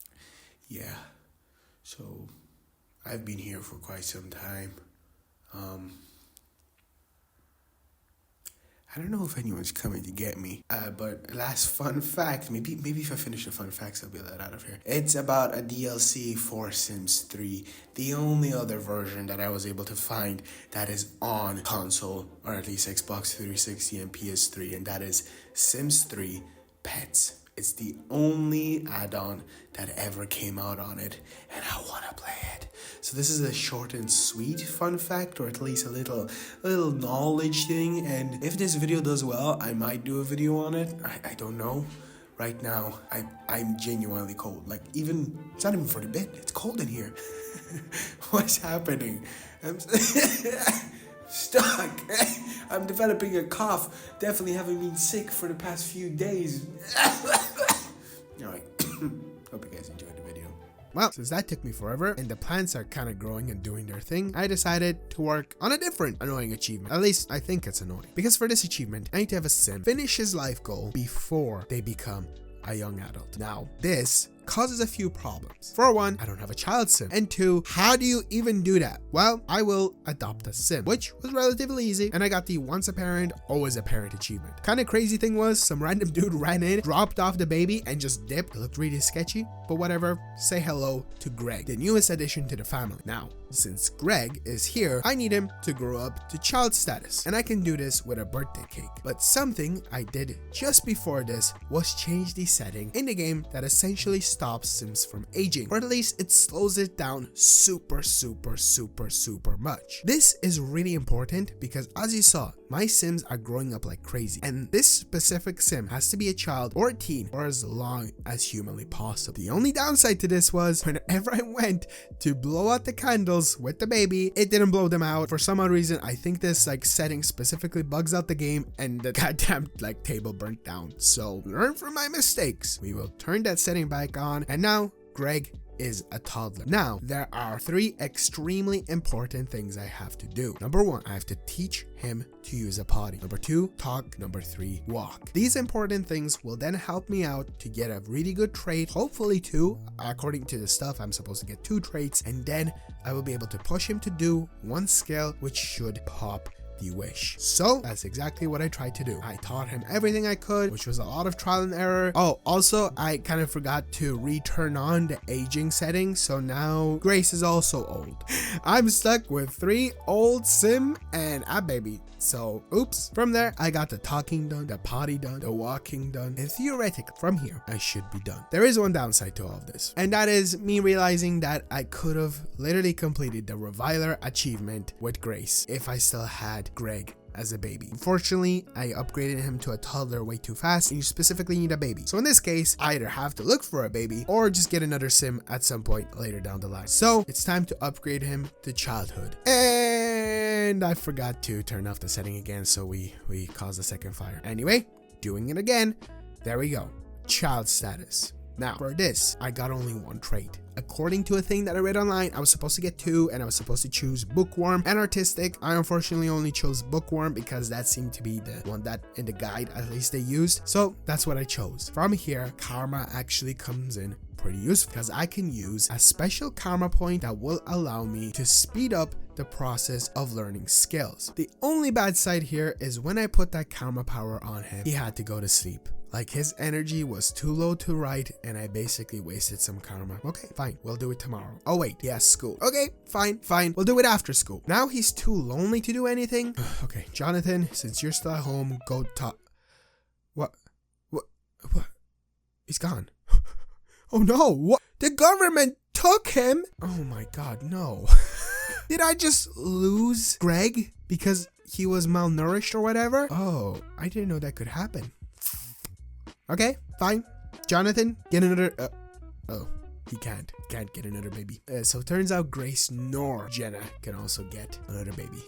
Yeah, so I've been here for quite some time. I don't know if anyone's coming to get me, but last fun fact, maybe if I finish the fun facts, I'll be let out of here. It's about a DLC for Sims 3, the only other version that I was able to find that is on console, or at least Xbox 360 and PS3, and that is Sims 3 Pets. It's the only add-on that ever came out on it, and I want to play it. So this is a short and sweet fun fact, or at least a little knowledge thing, and if this video does well, I might do a video on it. I don't know. Right now, I'm genuinely cold. Like, it's not even for the bit. It's cold in here. What's happening? I'm stuck. I'm developing a cough. Definitely haven't been sick for the past few days. Alright, hope you guys enjoyed the video. Well, since that took me forever and the plants are kind of growing and doing their thing, I decided to work on a different annoying achievement. At least I think it's annoying. Because for this achievement, I need to have a sim finish his life goal before they become a young adult. Now, this causes a few problems. For one, I don't have a child sim. And two, how do you even do that? Well, I will adopt a sim, which was relatively easy. And I got the once a parent, always a parent achievement. Kind of crazy thing was some random dude ran in, dropped off the baby and just dipped. It looked really sketchy, but whatever. Say hello to Greg, the newest addition to the family. Now, since Greg is here, I need him to grow up to child status. And I can do this with a birthday cake. But something I did just before this was change the setting in the game that essentially stops Sims from aging, or at least it slows it down super much. This is really important because as you saw, my Sims are growing up like crazy, and this specific Sim has to be a child or a teen for as long as humanly possible. The only downside to this was whenever I went to blow out the candles with the baby, it didn't blow them out. For some odd reason, I think this like setting specifically bugs out the game and the goddamn like table burnt down. So learn from my mistakes. We will turn that setting back on, and now Greg is a toddler. Now, there are 3 extremely important things I have to do. Number 1, I have to teach him to use a potty. Number 2, talk. Number 3, walk. These important things will then help me out to get a really good trait, hopefully 2. According to the stuff, I'm supposed to get 2 traits, and then I will be able to push him to do 1 skill, which should pop the wish. So that's exactly what I tried to do. I taught him everything I could, which was a lot of trial and error. Oh, also I kind of forgot to return on the aging setting, so now Grace is also old. I'm stuck with 3 old Sim and a baby. So oops. From there, I got the talking done, the potty done, the walking done, and theoretically from here I should be done. There is one downside to all of this, and that is me realizing that I could have literally completed the Reviler achievement with Grace if I still had Greg as a baby. Unfortunately, I upgraded him to a toddler way too fast, and you specifically need a baby. So in this case, I either have to look for a baby or just get another Sim at some point later down the line. So it's time to upgrade him to childhood. And I forgot to turn off the setting again, so we caused a second fire. Anyway, doing it again. There we go. Child status. Now, for this, I got only 1 trait. According to a thing that I read online, I was supposed to get 2, and I was supposed to choose bookworm and artistic. I unfortunately only chose bookworm because that seemed to be the one that in the guide at least they used. So that's what I chose. From here, karma actually comes in pretty useful because I can use a special karma point that will allow me to speed up the process of learning skills. The only bad side here is when I put that karma power on him, he had to go to sleep. Like his energy was too low to write, and I basically wasted some karma. Okay, fine, we'll do it tomorrow. Oh wait, he has school. Okay, fine, we'll do it after school. Now he's too lonely to do anything. Okay, Jonathan, since you're still at home, go talk. What? He's gone. Oh no, what? The government took him? Oh my god, no. Did I just lose Greg because he was malnourished or whatever? Oh, I didn't know that could happen. Okay, fine. Jonathan, get another... oh, he can't get another baby. So it turns out Grace nor Jenna can also get another baby.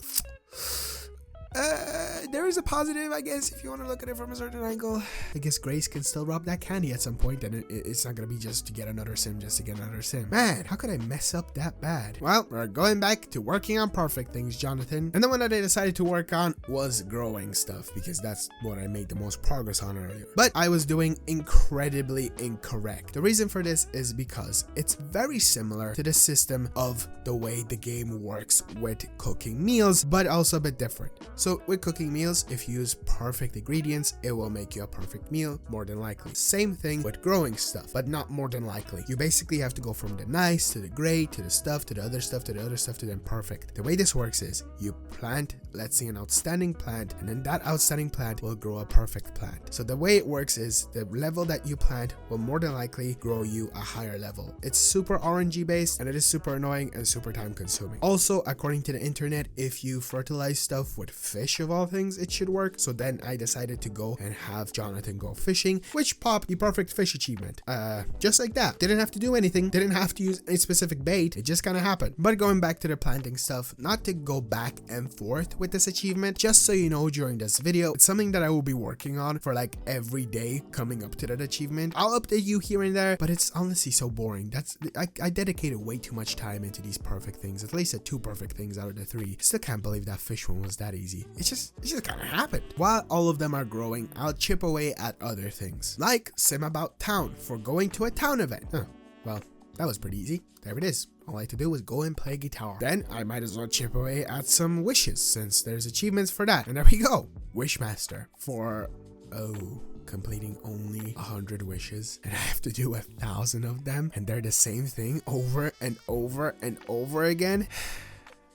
There is a positive, I guess, if you want to look at it from a certain angle. I guess Grace can still rob that candy at some point, and it's not going to be just to get another Sim, just to get another Sim. Man, how could I mess up that bad? Well, we're going back to working on perfect things, Jonathan. And the one that I decided to work on was growing stuff, because that's what I made the most progress on earlier. But I was doing incredibly incorrect. The reason for this is because it's very similar to the system of the way the game works with cooking meals, but also a bit different. So with cooking meals, if you use perfect ingredients, it will make you a perfect meal, more than likely. Same thing with growing stuff, but not more than likely. You basically have to go from the nice to the great to the stuff to the other stuff to the other stuff to then perfect. The way this works is you plant, let's say, an outstanding plant, and then that outstanding plant will grow a perfect plant. So the way it works is the level that you plant will more than likely grow you a higher level. It's super RNG based, and it is super annoying and super time consuming. Also, according to the internet, if you fertilize stuff with fish of all things, things, it should work. So then I decided to go and have Jonathan go fishing, which popped the perfect fish achievement. Just like that. Didn't have to do anything, didn't have to use a specific bait, it just kind of happened. But going back to the planting stuff, not to go back and forth with this achievement, just so you know, during this video, it's something that I will be working on for like every day coming up to that achievement. I'll update you here and there, but it's honestly so boring. I dedicated way too much time into these perfect things, at least the 2 perfect things out of the 3. Still can't believe that fish one was that easy. It just kind of happened. While all of them are growing, I'll chip away at other things, like sim about town for going to a town event. Well, that was pretty easy. There it is. All I had to do was go and play guitar. Then I might as well chip away at some wishes, since there's achievements for that. And there we go. Wishmaster for, completing only 100 wishes, and I have to do 1,000 of them, and they're the same thing over and over and over again.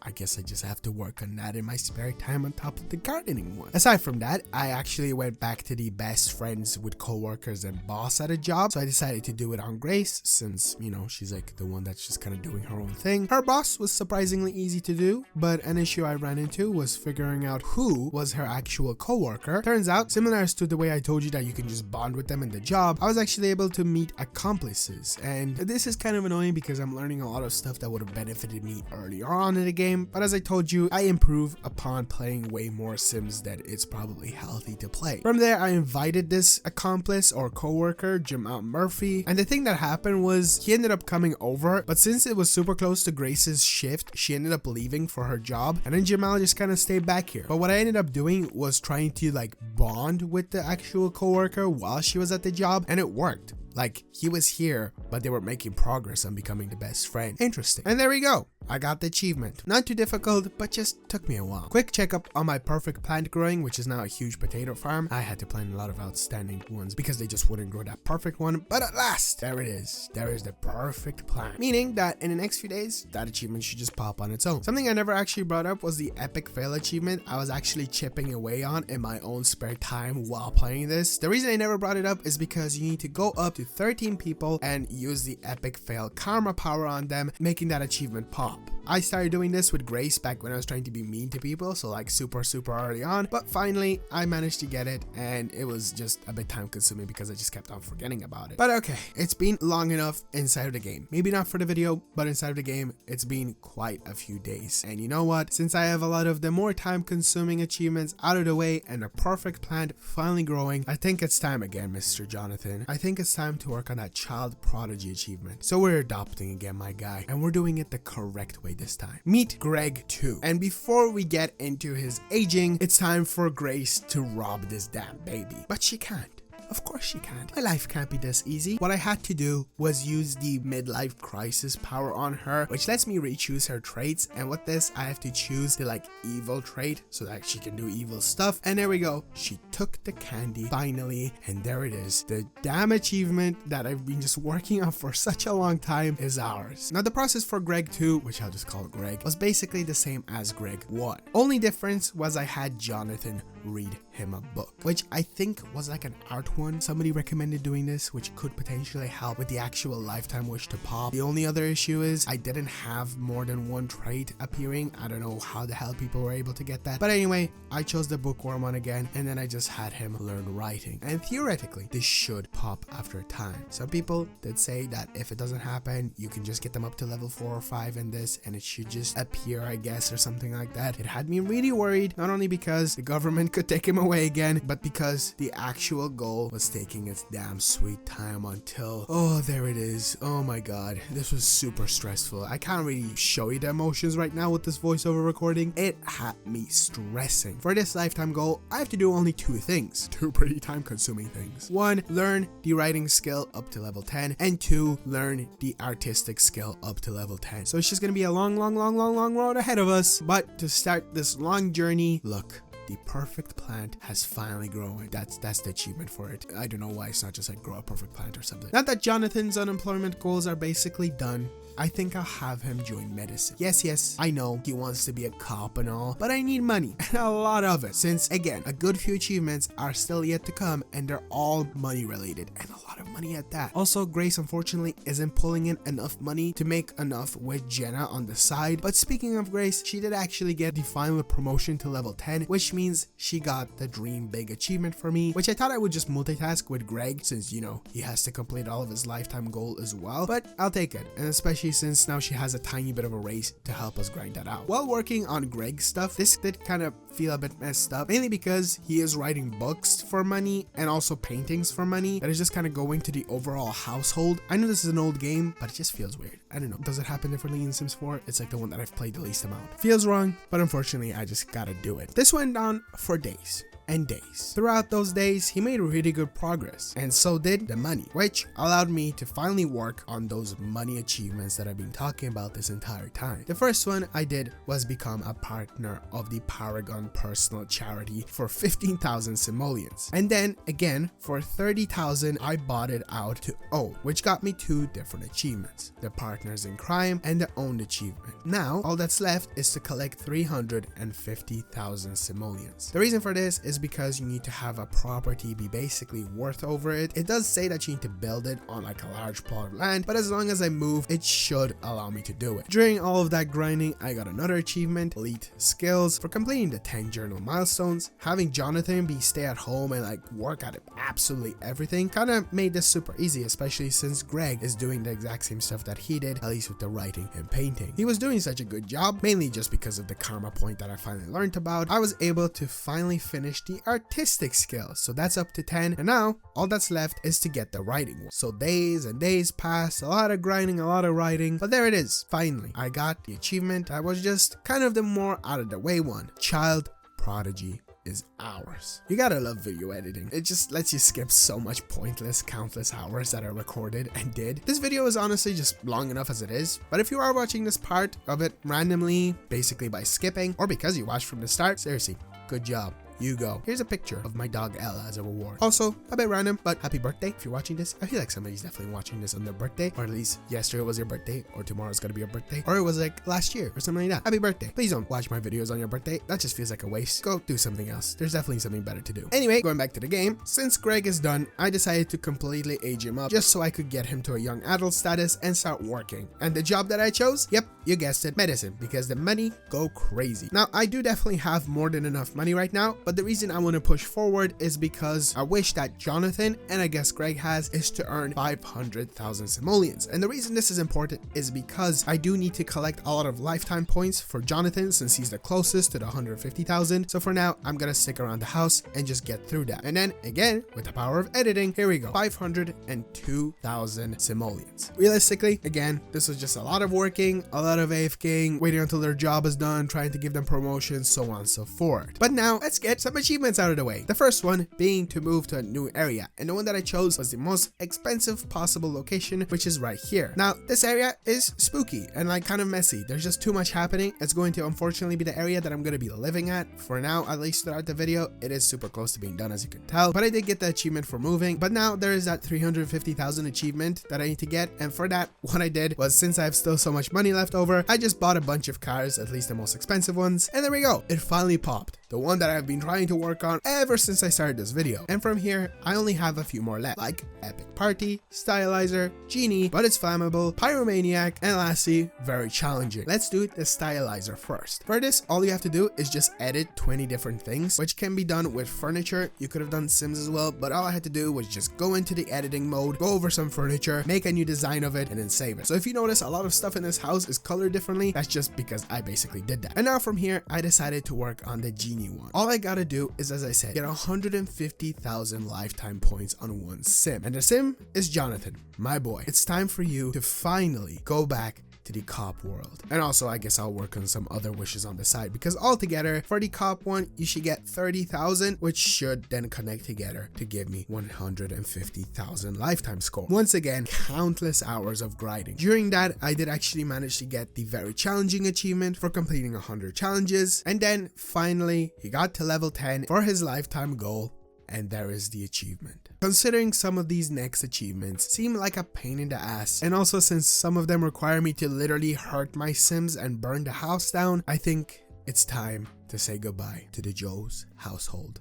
I guess I just have to work on that in my spare time on top of the gardening one. Aside from that, I actually went back to the best friends with co-workers and boss at a job. So I decided to do it on Grace, since, you know, she's like the one that's just kind of doing her own thing. Her boss was surprisingly easy to do, but an issue I ran into was figuring out who was her actual co-worker. Turns out, similar to the way I told you that you can just bond with them in the job, I was actually able to meet accomplices. And this is kind of annoying because I'm learning a lot of stuff that would have benefited me earlier on in the game. But as I told you, I improve upon playing way more Sims that it's probably healthy to play. From there, I invited this accomplice or co-worker, Janelle Murphy, and the thing that happened was he ended up coming over, but since it was super close to Grace's shift, she ended up leaving for her job, and then Janelle just kind of stayed back here. But what I ended up doing was trying to like bond with the actual co-worker while she was at the job, and it worked. Like, he was here, but they were making progress on becoming the best friend. Interesting. And there we go. I got the achievement. Not too difficult, but just took me a while. Quick checkup on my perfect plant growing, which is now a huge potato farm. I had to plant a lot of outstanding ones because they just wouldn't grow that perfect one. But at last, there it is. There is the perfect plant. Meaning that in the next few days, that achievement should just pop on its own. Something I never actually brought up was the epic fail achievement I was actually chipping away on in my own spare time while playing this. The reason I never brought it up is because you need to go up to 13 people and use the epic fail karma power on them, making that achievement pop. I started doing this with Grace back when I was trying to be mean to people, so like super early on, but finally I managed to get it, and it was just a bit time consuming because I just kept on forgetting about it. But okay, it's been long enough inside of the game. Maybe not for the video, but inside of the game, it's been quite a few days. And you know what? Since I have a lot of the more time consuming achievements out of the way and a perfect plant finally growing, I think it's time again, Mr. Jonathan. I think it's time to work on that child prodigy achievement. So we're adopting again, my guy, and we're doing it the correct way this time. Meet Greg 2. And before we get into his aging, it's time for Grace to rob this damn baby. But she can't. Of course she can't. My life can't be this easy. What I had to do was use the midlife crisis power on her, which lets me re-choose her traits, and with this I have to choose the like evil trait so that she can do evil stuff. And there we go. She took the candy finally, and there it is. The damn achievement that I've been just working on for such a long time is ours. Now the process for Greg 2, which I'll just call Greg, was basically the same as Greg 1. Only difference was I had Jonathan read him a book, which I think was like an art one. Somebody recommended doing this, which could potentially help with the actual lifetime wish to pop. The only other issue is I didn't have more than one trait appearing. I don't know how the hell people were able to get that, but anyway, I chose the bookworm one again, and then I just had him learn writing, and theoretically this should pop after a time. Some people did say that if it doesn't happen, you can just get them up to level 4 or 5 in this, and it should just appear, I guess, or something like that. It had me really worried, not only because the government could take him away again, but because the actual goal was taking its damn sweet time until, oh, there it is. Oh my god, this was super stressful. I can't really show you the emotions right now with this voiceover recording. It had me stressing. For this lifetime goal, I have to do only 2 things, 2 pretty time consuming things. 1, learn the writing skill up to level 10, and 2, learn the artistic skill up to level 10. So it's just gonna be a long road ahead of us, but to start this long journey, look, the perfect plant has finally grown. That's the achievement for it. I don't know why it's not just like grow a perfect plant or something. Not that Jonathan's unemployment goals are basically done. I think I'll have him join medicine. Yes, I know he wants to be a cop and all, but I need money, and a lot of it, since again, a good few achievements are still yet to come, and they're all money related, and a lot of money at that. Also, Grace unfortunately isn't pulling in enough money to make enough with Jenna on the side, but speaking of Grace, she did actually get the final promotion to level 10, which means means she got the dream big achievement for me, which I thought I would just multitask with Greg since, you know, he has to complete all of his lifetime goal as well, but I'll take it, and especially since now she has a tiny bit of a race to help us grind that out. While working on Greg's stuff, this did kind of feel a bit messed up, mainly because he is writing books for money and also paintings for money that is just kind of going to the overall household. I know this is an old game, but it just feels weird. I don't know, does it happen differently in Sims 4? It's like the one that I've played the least amount. Feels wrong, but unfortunately I just gotta do it. This went on for days and days. Throughout those days, he made really good progress, and so did the money, which allowed me to finally work on those money achievements that I've been talking about this entire time. The first one I did was become a partner of the Paragon Personal Charity for 15,000 simoleons, and then again for 30,000 I bought it out to own, which got me 2 different achievements, the Partners in Crime and the Owned achievement. Now all that's left is to collect 350,000 simoleons. The reason for this is because you need to have a property be basically worth over it. It does say that you need to build it on like a large plot of land, but as long as I move, it should allow me to do it. During all of that grinding, I got another achievement, Elite Skills, for completing the 10 journal milestones. Having Jonathan be stay at home and like work at absolutely everything kind of made this super easy, especially since Greg is doing the exact same stuff that he did, at least with the writing and painting. He was doing such a good job, mainly just because of the karma point that I finally learned about. I was able to finally finish the artistic skill, so that's up to 10, and now all that's left is to get the writing one. So days and days passed, a lot of grinding, a lot of writing, but there it is. Finally I got the achievement. I was just kind of the more out of the way one. Child Prodigy is ours. You gotta love video editing. It just lets you skip so much pointless, countless hours that I recorded and did. This video is honestly just long enough as it is, but if you are watching this part of it randomly, basically by skipping, or because you watched from the start, seriously, good job. You go. Here's a picture of my dog Ella as a reward. Also, a bit random, but happy birthday if you're watching this. I feel like somebody's definitely watching this on their birthday, or at least yesterday was your birthday, or tomorrow's gonna be your birthday, or it was like last year or something like that. Happy birthday. Please don't watch my videos on your birthday. That just feels like a waste. Go do something else. There's definitely something better to do. Anyway, going back to the game, since Greg is done, I decided to completely age him up just so I could get him to a young adult status and start working. And the job that I chose, yep, you guessed it, medicine, because the money go crazy. Now, I do definitely have more than enough money right now, but the reason I want to push forward is because I wish that Jonathan, and I guess Greg has, is to earn 500,000 simoleons. And the reason this is important is because I do need to collect a lot of lifetime points for Jonathan since he's the closest to the 150,000. So for now, I'm gonna stick around the house and just get through that. And then again, with the power of editing, here we go, 502,000 simoleons. Realistically, again, this was just a lot of working, a lot of AFKing, waiting until their job is done, trying to give them promotions, so on and so forth. But now let's get some achievements out of the way. The first one being to move to a new area, and the one that I chose was the most expensive possible location, which is right here. Now this area is spooky and like kind of messy. There's just too much happening. It's going to unfortunately be the area that I'm going to be living at for now, at least throughout the video. It is super close to being done, as you can tell, but I did get the achievement for moving. But now there is that 350,000 achievement that I need to get, and for that, what I did was, since I have still so much money left over, I just bought a bunch of cars, at least the most expensive ones, and there we go. It finally popped, the one that I've been trying to work on ever since I started this video. And from here, I only have a few more left, like Epic Party, Stylizer, Genie, but it's flammable, Pyromaniac, and lastly, very challenging. Let's do the Stylizer first. For this, all you have to do is just edit 20 different things, which can be done with furniture. You could have done Sims as well, but all I had to do was just go into the editing mode, go over some furniture, make a new design of it, and then save it. So if you notice, a lot of stuff in this house is colored differently. That's just because I basically did that. And now from here, I decided to work on the Genie one. All I gotta do is, as I said, get 150,000 lifetime points on one sim, and the sim is Jonathan, my boy. It's time for you to finally go back to the cop world. And also, I guess I'll work on some other wishes on the side, because altogether for the cop one, you should get 30,000, which should then connect together to give me 150,000 lifetime score. Once again, countless hours of grinding. During that, I did actually manage to get the very challenging achievement for completing 100 challenges, and then finally he got to level 10 for his lifetime goal, and there is the achievement. Considering some of these next achievements seem like a pain in the ass, and also since some of them require me to literally hurt my Sims and burn the house down, I think it's time to say goodbye to the Joe's household.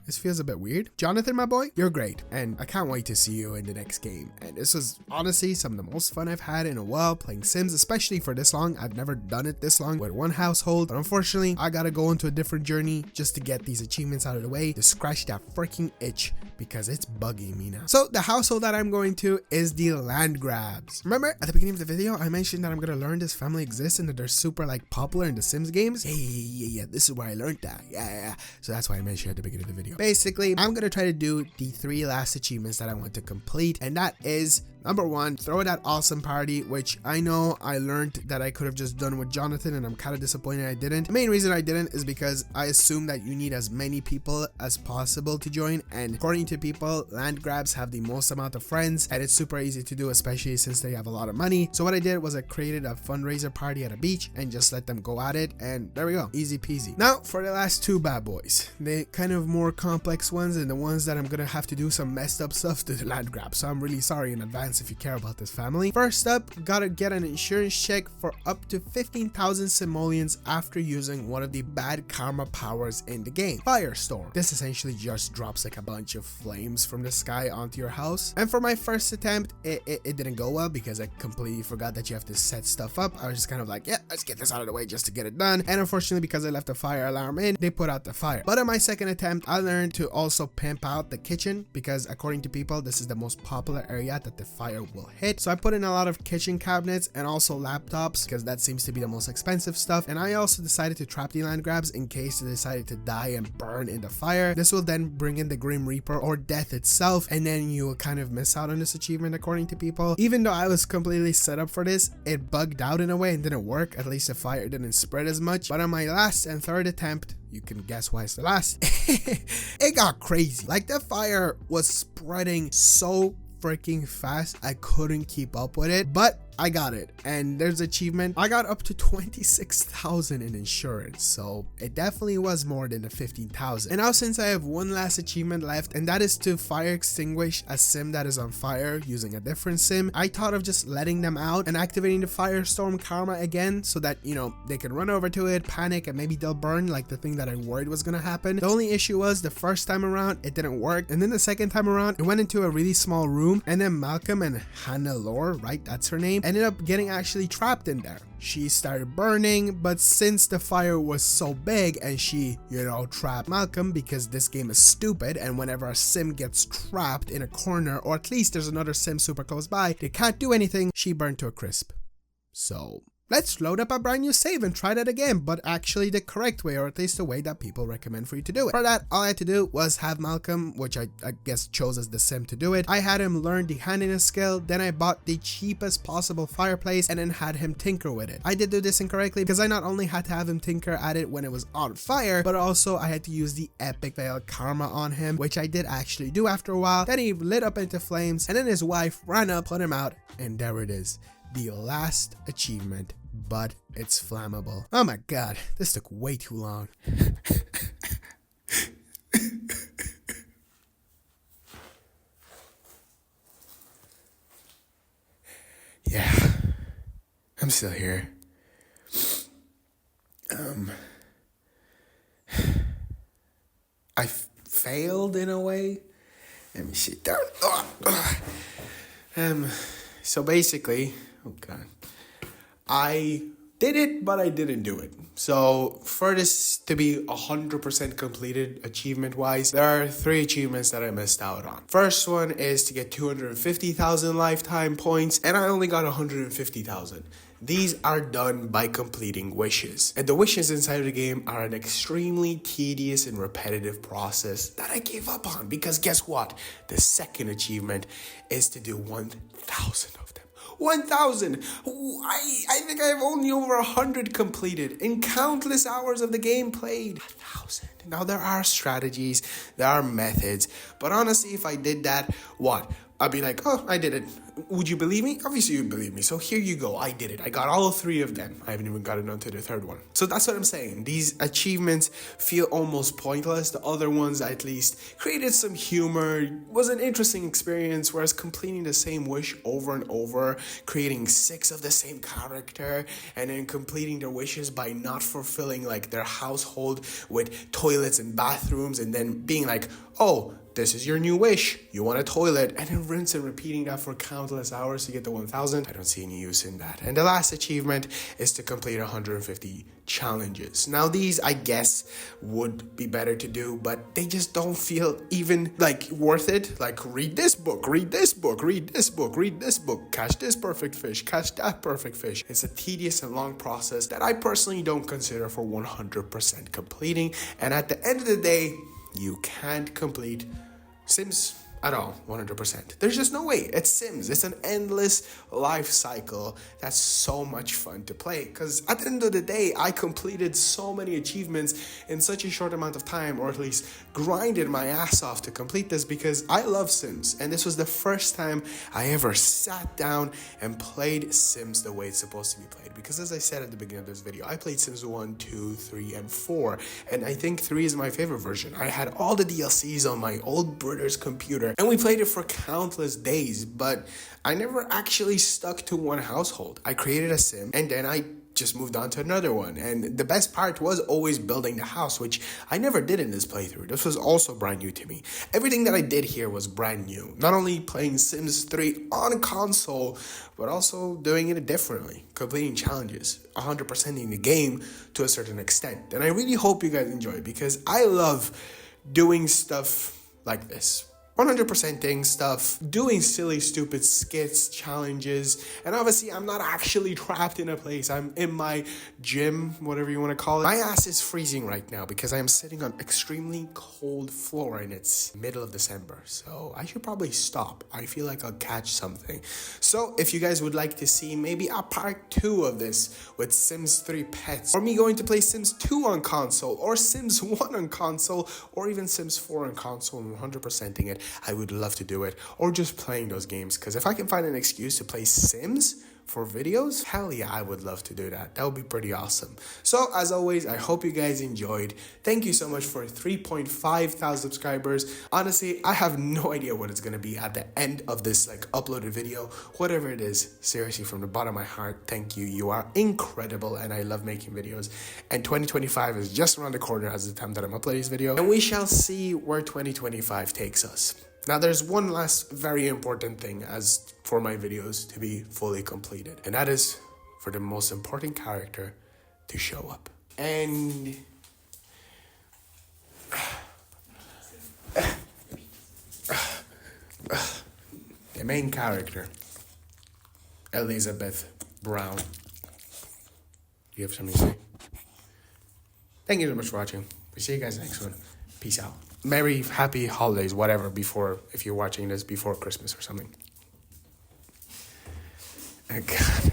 This feels a bit weird. Jonathan, my boy, you're great, and I can't wait to see you in the next game. And this was honestly some of the most fun I've had in a while playing Sims, especially for this long. I've never done it this long with one household, but unfortunately, I gotta go into a different journey just to get these achievements out of the way, to scratch that freaking itch, because it's bugging me now. So the household that I'm going to is the Landgraabs. Remember at the beginning of the video, I mentioned that I'm gonna learn this family exists and that they're super like popular in the Sims games. Yeah, this is where I learned that. Yeah. So that's why I mentioned at the beginning of the video. Basically, I'm gonna try to do the 3 last achievements that I want to complete, and that is number 1, throw that awesome party, which I know I learned that I could have just done with Jonathan, and I'm kind of disappointed I didn't. The main reason I didn't is because I assume that you need as many people as possible to join, and according to people, Landgraabs have the most amount of friends, and it's super easy to do, especially since they have a lot of money. So what I did was I created a fundraiser party at a beach and just let them go at it, and there we go, easy peasy. Now for the last 2 bad boys, the kind of more complex ones and the ones that I'm gonna have to do some messed up stuff to the Landgraabs, so I'm really sorry in advance if you care about this family. First up, gotta get an insurance check for up to 15,000 simoleons after using one of the bad karma powers in the game, Firestorm. This essentially just drops like a bunch of flames from the sky onto your house. And for my first attempt, it didn't go well because I completely forgot that you have to set stuff up. I was just kind of like, yeah, let's get this out of the way just to get it done. And unfortunately, because I left the fire alarm in, they put out the fire. But on my second attempt, I learned to also pimp out the kitchen, because according to people, this is the most popular area that the fire will hit. So I put in a lot of kitchen cabinets and also laptops, because that seems to be the most expensive stuff. And I also decided to trap the Landgraabs in case they decided to die and burn in the fire. This will then bring in the Grim Reaper or death itself, and then you will kind of miss out on this achievement according to people. Even though I was completely set up for this, it bugged out in a way and didn't work. At least the fire didn't spread as much. But on my last and third attempt, you can guess why it's the last, it got crazy. Like, the fire was spreading so freaking fast, I couldn't keep up with it, but I got it. And there's achievement, I got up to 26,000 in insurance, so it definitely was more than the 15,000. And now, since I have one last achievement left, and that is to fire extinguish a sim that is on fire using a different sim, I thought of just letting them out and activating the firestorm karma again, so that, you know, they can run over to it, panic, and maybe they'll burn like the thing that I worried was gonna happen. The only issue was the first time around it didn't work, and then the second time around it went into a really small room, and then Malcolm and Hannah, right, that's her name, ended up getting actually trapped in there. She started burning, but since the fire was so big and she, you know, trapped Malcolm, because this game is stupid and whenever a sim gets trapped in a corner, or at least there's another sim super close by, they can't do anything, she burned to a crisp. So let's load up a brand new save and try that again, but actually the correct way, or at least the way that people recommend for you to do it. For that, all I had to do was have Malcolm, which I guess chose as the sim to do it. I had him learn the handiness skill, then I bought the cheapest possible fireplace and then had him tinker with it. I did do this incorrectly because I not only had to have him tinker at it when it was on fire, but also I had to use the epic veil karma on him, which I did actually do after a while. Then he lit up into flames, and then his wife ran up, put him out, and there it is. The last achievement, but it's flammable. Oh my god, this took way too long. Yeah, I'm still here. I failed in a way. Let me sit down. So basically, oh god, I did it, but I didn't do it. So for this to be 100% completed achievement-wise, there are 3 achievements that I missed out on. First one is to get 250,000 lifetime points, and I only got 150,000. These are done by completing wishes. And the wishes inside of the game are an extremely tedious and repetitive process that I gave up on, because guess what? The second achievement is to do 1,000 of them. 1,000! I think I have only over 100 completed in countless hours of the game played. 1,000. Now there are strategies, there are methods, but honestly, if I did that, what? I'd be like, oh, I did it. Would you believe me? Obviously you believe me. So here you go. I did it. I got all 3 of them. I haven't even gotten onto the 3rd one. So that's what I'm saying. These achievements feel almost pointless. The other ones at least created some humor. Was an interesting experience, whereas completing the same wish over and over, creating 6 of the same character, and then completing their wishes by not fulfilling like their household with toilets and bathrooms, and then being like, oh, this is your new wish. You want a toilet, and then rinse and repeating that for countless hours to get the 1000. I don't see any use in that. And the last achievement is to complete 150 challenges. Now these, I guess, would be better to do, but they just don't feel even like worth it. Like, read this book, read this book, read this book, read this book, catch this perfect fish, catch that perfect fish. It's a tedious and long process that I personally don't consider for 100% completing. And at the end of the day, you can't complete Sims at all, 100%. There's just no way. It's Sims. It's an endless life cycle that's so much fun to play. Because at the end of the day, I completed so many achievements in such a short amount of time, or at least grinded my ass off to complete this, because I love Sims. And this was the first time I ever sat down and played Sims the way it's supposed to be played. Because as I said at the beginning of this video, I played Sims 1, 2, 3, and 4. And I think 3 is my favorite version. I had all the DLCs on my old brother's computer, and we played it for countless days, but I never actually stuck to one household. I created a sim, and then I just moved on to another one. And the best part was always building the house, which I never did in this playthrough. This was also brand new to me. Everything that I did here was brand new. Not only playing Sims 3 on console, but also doing it differently, completing challenges, 100%ing the game to a certain extent. And I really hope you guys enjoy, because I love doing stuff like this. 100%ing stuff, doing silly, stupid skits, challenges, and obviously I'm not actually trapped in a place. I'm in my gym, whatever you want to call it. My ass is freezing right now because I am sitting on extremely cold floor, and it's middle of December, so I should probably stop. I feel like I'll catch something. So if you guys would like to see maybe a part 2 of this with Sims 3 pets, or me going to play Sims 2 on console, or Sims 1 on console, or even Sims 4 on console and 100%ing it, I would love to do it. Or just playing those games, because if I can find an excuse to play Sims for videos, hell yeah, I would love to do that. That would be pretty awesome. So as always, I hope you guys enjoyed. Thank you so much for 3.5 thousand subscribers. Honestly, I have no idea what it's gonna be at the end of this like uploaded video. Whatever it is, seriously, from the bottom of my heart, thank you. You are incredible, and I love making videos. And 2025 is just around the corner as the time that I'm uploading this video, and we shall see where 2025 takes us. Now, there's one last very important thing as for my videos to be fully completed, and that is for the most important character to show up. And the main character, Elizabeth Brown. You have something to say? Thank you so much for watching. We'll see you guys next one. Peace out. Merry, happy holidays, whatever, before, if you're watching this before Christmas or something. Oh, God.